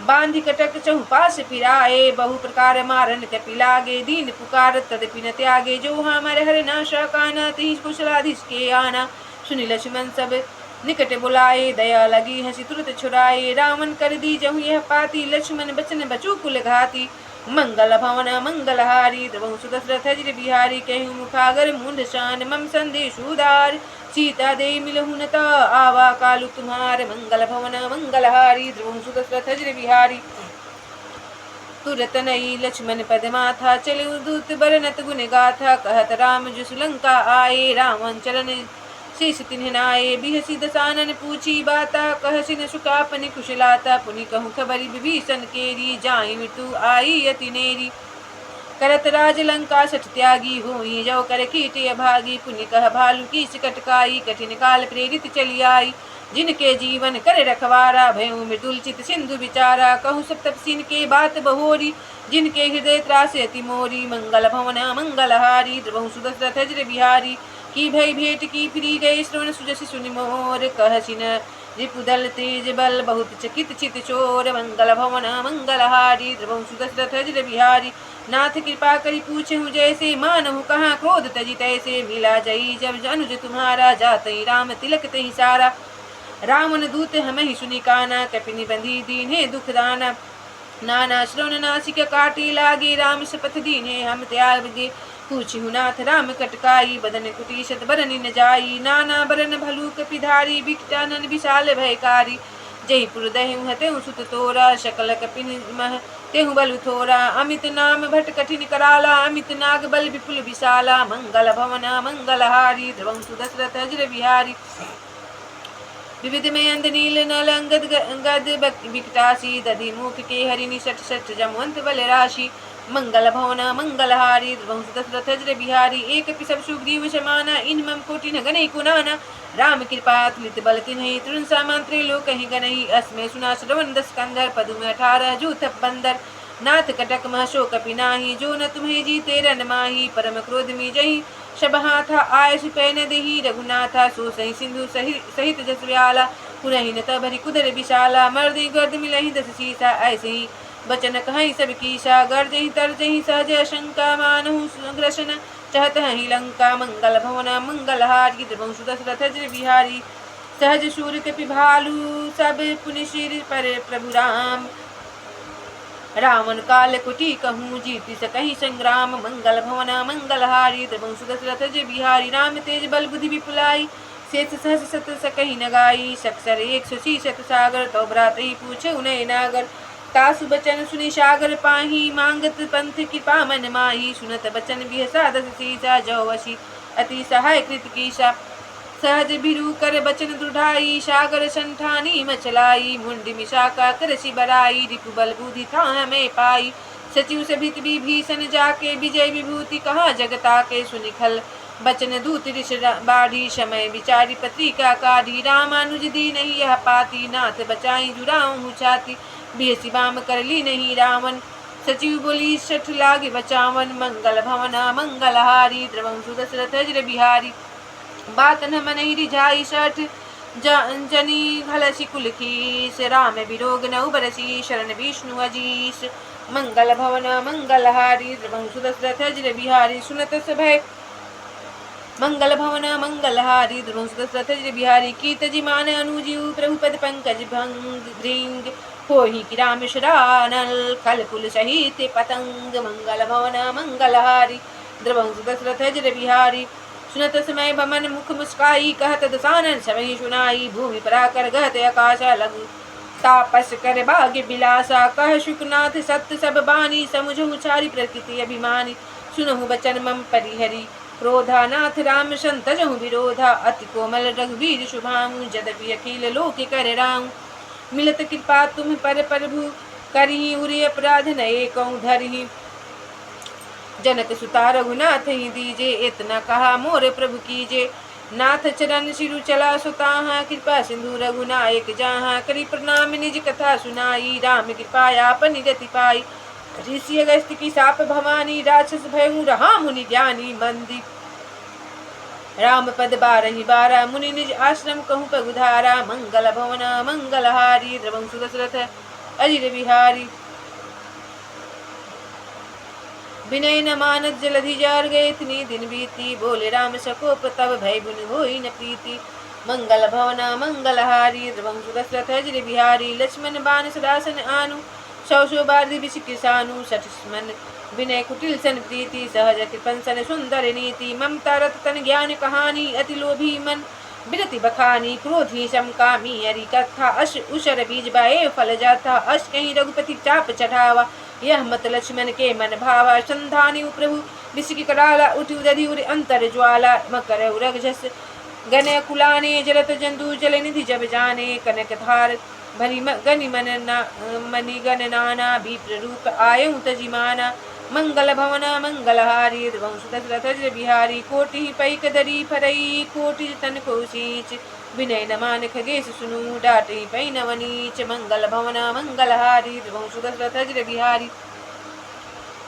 बांधि कटक चहु पास फिराए बहु प्रकार मारन कपि लागे दीन पुकार तदपि न त्यागे जो हमारे हर नाशा काना ती कुशलाधीश के आना सुनि लक्ष्मण सब निकट बुलाए दया लगी हंसी तुरत छुड़ाए रावण कर दी जहु यह पाती लक्ष्मण बचन बचू कुल घाती मंगल भवन मंगलहारी द्रवहु सुदशरथ अजर बिहारी कहु मुखागर मुंड शान मम संदेश उदार सीता दे मिलहु न ता आवा कालु तुम्हार मंगल भवन मंगलहारी द्रवहु सुदशरथ अजर बिहारी तुरत नई लक्ष्मण पद माथा चले दूत बरनत गुण गाथा कहत राम जो लंका आए रावण चरण शीश तिन्हनाए बिहसी दसानन पूछी बाता कहसी न सुकापनि कुशलाता पुनि कहूँ खबरी विभीषण केरी जाई मृत्यु आई अति नेरी करत राज लंका सठ त्यागी होई जो कर कीटे अभागी पुनि कह भालू की कटकाई कठिन काल प्रेरित चली आई जिनके जीवन कर रखवारा भयउ मृदुल चित सिंधु विचारा कहूँ सब तपसीन के बात बहोरी जिनके हृदय त्रास अति मोरी मंगल भवन मंगलहारी द्रवहु सुदशरथ अजर बिहारी की भय भेंट की फिरी गए श्रवण सुजस सुनि मोर कहसिन रिपुदल तेज बल बहुत चकित चित चोर मंगल भवन मंगलहारी द्रवहु सुदशरथ अजर बिहारी नाथ कृपा करी पूछहु जैसे मानहु कहाँ क्रोध तजी तैसे मिला जई जब अनुज तुम्हारा जातई राम तिलक तही सारा रावण दूत हम ही सुनि काना कपिनि बंधी दीन्हे दुख दाना नाना श्रवण नासिक काटे लागे राम शपथ दीन्हे हम त्याग दे पूछहु नाथ राम कटकाई बदन कुटीशत बरनि न जाई नाना बरन भलू कपिधारी बिकटानन विशाल भयकारी जयपुर दहु हतेहु सुत तोरा शकल कपिन मह तेहु बलु थोरा अमित नाम भट कठिन कराला अमित नाग बल विपुल विशाला मंगल भवन मंगलहारी द्रवहु सुदशरथ अजर बिहारी विविध में अंध नील नल अंगद गद विकटासी दधि मुख के हरिनि सठ सठ जमवंत बल राशि मंगल भवन मंगलहारी द्रवहु सुदशरथ अजर बिहारी एक पिसब सुग्रीव समाना इन मम कोटि न गनई कुनाना राम कृपा तुलित बल तिन्हि तृण सामंत्रे लोक ही गनई अस्मे सुना श्रवण दस कंदर पदु में 18 जूथ बंदर नाथ कटक महशो कपि नाही जो न तुम्हें जीते रन माही परम क्रोध में जही शब हाथा आय सुपैन देही रघुनाथा सो सही सिंधु सहित जस व्याला पुरहि न तभरि कुदर विशाला मर्दि गर्द मिलहि दस सीसा ऐसे ही बचन कहीं सब कीशा गर्जहि तरजहि सहज शंका मानहु ग्रसन चहत ही लंका मंगल भवन मंगलहारी द्रवहु सुदशरथ अजर बिहारी सहज शूर कपि भालू सब पुनि शिर पर प्रभु राम रावण काल कुटी कहूँ जीति सकहि संग्राम मंगल भवन मंगलहारी द्रवहु सुदशरथ अजर बिहारी राम तेज बल बुद्धि विपुलाई शेष सहस सत सकहि न गाई सक्सर 100 शत सागर तो भ्रात ही पूछे उन्हें नागर तासु बचन सुनि सागर पाही मांगत पंथ कृपा मन माही सुनत बचन बिहसा दस सीसा जो वशी अति सहाय कृत कीशा सहज बिरु कर बचन दृढ़ाई सागर संठानी मचलाई मुंड मिशाका करसी बराई रिपु बल बुद्धि था हमें पाई सचिव से भीत विभीषण जाके विजय विभूति कहा जगता के सुनिखल बचन दूत ऋष बाढ़ी समय विचारी पत्रिका काढ़ी रामानुज दी नहीं यह पाती नाथ बचाई जुड़ाऊँ छाती बेसी बाम कर ली नहीं रावण सचिव बोली सठ लागे बचावन मंगल भवना मंगलहारी द्रवहु सुदशरथ अजर बिहारी बात न मनहि रिझाई सठ जनी घलसी कुल खीस राम विरोग न उबरसी शरण विष्णु अजीस मंगल भवन मंगलहारी द्रवहु सुदशरथ अजर बिहारी सुनत सभय मंगल भवन मंगलहारी द्रवहु सुदशरथ अजर बिहारी कीत जिमान अनुजीव प्रभु पद पंकज भंग भृंग होहि कि राम शरानल खल पुल सहित पतंग मंगल भवन मंगलहारी द्रवहु सुदशरथ अजर बिहारी सुनत समय बमन मुख मुस्काई कहत दसानन सबहि सुनाई भूमि पराकर गहत आकाश लघु तापस कर भाग्य बिलासा कह शुकनाथ सत्य सब बानी समुझहु चारि प्रकृति अभिमानी सुनहु बचन मम परिहरी क्रोधा नाथ राम संतजहु विरोधा अति कोमल रघुवीर शुभांग जदपि अखिल लोक कर राम मिलत कृपा तुम पर प्रभु करही उरि अपराध नए कहूँ धरही जनक सुता रघुनाथ ही दीजे इतना कहा मोर प्रभु कीजे नाथ चरण सिरु चला सुताहा कृपा सिंधु रघुनायक जहाँ करी प्रणाम निज कथा सुनाई राम कृपा आपन गति पाई ऋषि अगस्त की साप भवानी राक्षस भयहु रहा मुनि ज्ञानी मंदी राम पद बारहि बारा मुनि निज आश्रम कहूँ पगुधारा। मंगल भवन मंगलहारी द्रवंशु दशरथ अजिर बिहारी। विनय न मानत जलधि जार गए इतनी दिन बीती। बोले राम सकोप तब भय बुन होई न प्रीति। मंगल भवना मंगलहारी द्रवंशु दशरथ अजिर बिहारी। लक्ष्मण बाण सदासन आनु सौ बार विष किसानु। सठस्मन विनय कुटिल सन प्रीति सहज कृपन सन सुंदर नीति। ममता रत तन ज्ञान कहानी अति लोभी मन बिरति बखानी। क्रोधी समकामी हरि कथा अश उशर बीज बाए फल जाता। अश कहीं रघुपति चाप चढ़ावा यह मत लक्ष्मण के मन भावा। संधानी प्रभु विष की कराला उठि उदधि उर अंतर ज्वाला। मकर उरग जस गण कुलाने जलत जंतु जल निधि जब जाने। कनक धार भरी गनि मणि गण नाना विप्र रूप आयु तजिमाना। मंगल भवना मंगलहारी द्रवंशु दशरथ अजिर बिहारी। कोटि पैक दरी फरई कोटि तन को सींच। विनय न मान खगेश सुनु डाटि पै नवनीच। मंगल भवना मंगलहारी द्रवंशु दशरथ अजिर बिहारी।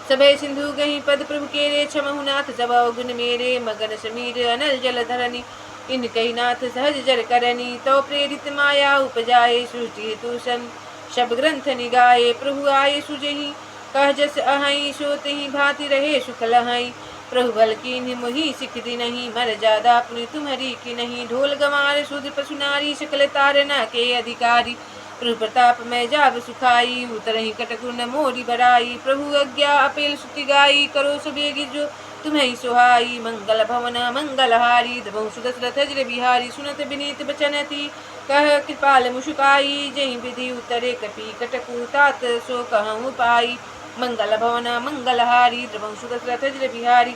सभय सिंधु गही पद प्रभु केरे छमहु नाथ जब गुण मेरे। मगन समीर अनल जल धरनी इन कही नाथ सहज जर करनी। तो प्रेरित माया उपजाए सृष्टि हेतुसन शब ग्रंथ निगाए। प्रभु आये सुजही कह जस अहई सोतहि भांति रहे सुख लहई। प्रभु बल कीन्ह मोहि सिखति नहीं मर जादा पुनि तुम्हरी की नहीं। ढोल गंवार शूद्र पशु नारी सकल तारना के अधिकारी। प्रभु प्रताप में जाब सुखाई उतरहि कटकु न मोरी बराई। प्रभु आज्ञा अपेल सुति गाई करो सुबेगी जो तुम्हें सुहाई। मंगल भवन मंगलहारी द्रवंशु दशरथ अजिर बिहारी। सुनत विनीत बचन थी कह कृपाल मुशुकाई। जहि विधि उतरे कपि कटकु तात सो कहूँ पाई। मंगल भवन मंगलहारी द्रवंशु दशरथ अजिर बिहारी।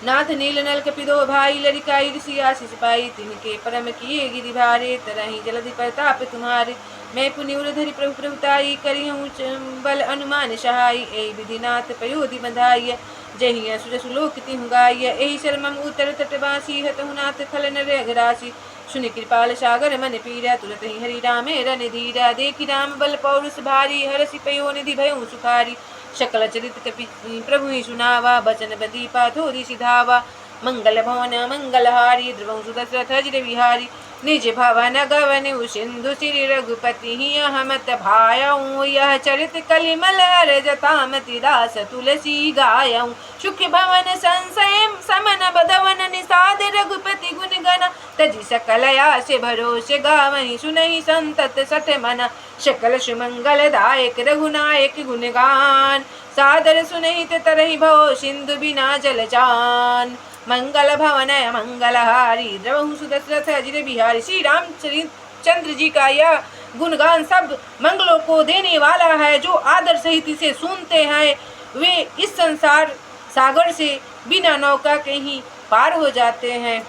नाथ नील नल कपिदो भाई लरिकाई ऋषि आशीष पाई। तिनके परम किए गिरि भारे तरहि जलधि प्रताप तुम्हारे। मैं पुनि उरधरि प्रभु प्रभुताई करिहूँ बल अनुमान सहाय। एहि विधिनाथ पयोधि बंधाई जहि असुर सुलोक तिहु गाय। एहि शर्मम उतर तटवासी हतहु नाथ खल नर अघरासी। सुनि कृपाल सागर मन पीरा तुरत ही हरि रामे रन धीरा। देखि राम बल पौरुष भारी हरषि पयो निधि भयउ सुखारी। सकल चरित कपि प्रभु ही सुनावा बचन बदीपा थोरी सिधावा। मंगल भवन मंगलहारी द्रवंशु दशरथ अजिर बिहारी। निज भवन गवन सिंधु श्री रघुपति हमत भायऊ। यह चरित कलिमल जतामति दास तुलसी गायऊ। सुख भवन संशय समन बदवन निषाद रघुपति गुण गण। तजि सकल आस भरोसे गावहि सुनहि संतत सठ मन। सकल सुमंगल दायक रघुनायक गुणगान। सादर सुनहि तरहि भव सिंधु बिना जल जान। मंगल भवन मंगलहारी द्रवंशु दशरथ अजिर बिहारी। श्री रामचंद्र जी का यह गुणगान सब मंगलों को देने वाला है। जो आदर सहित इसे सुनते हैं वे इस संसार सागर से बिना नौका के ही पार हो जाते हैं।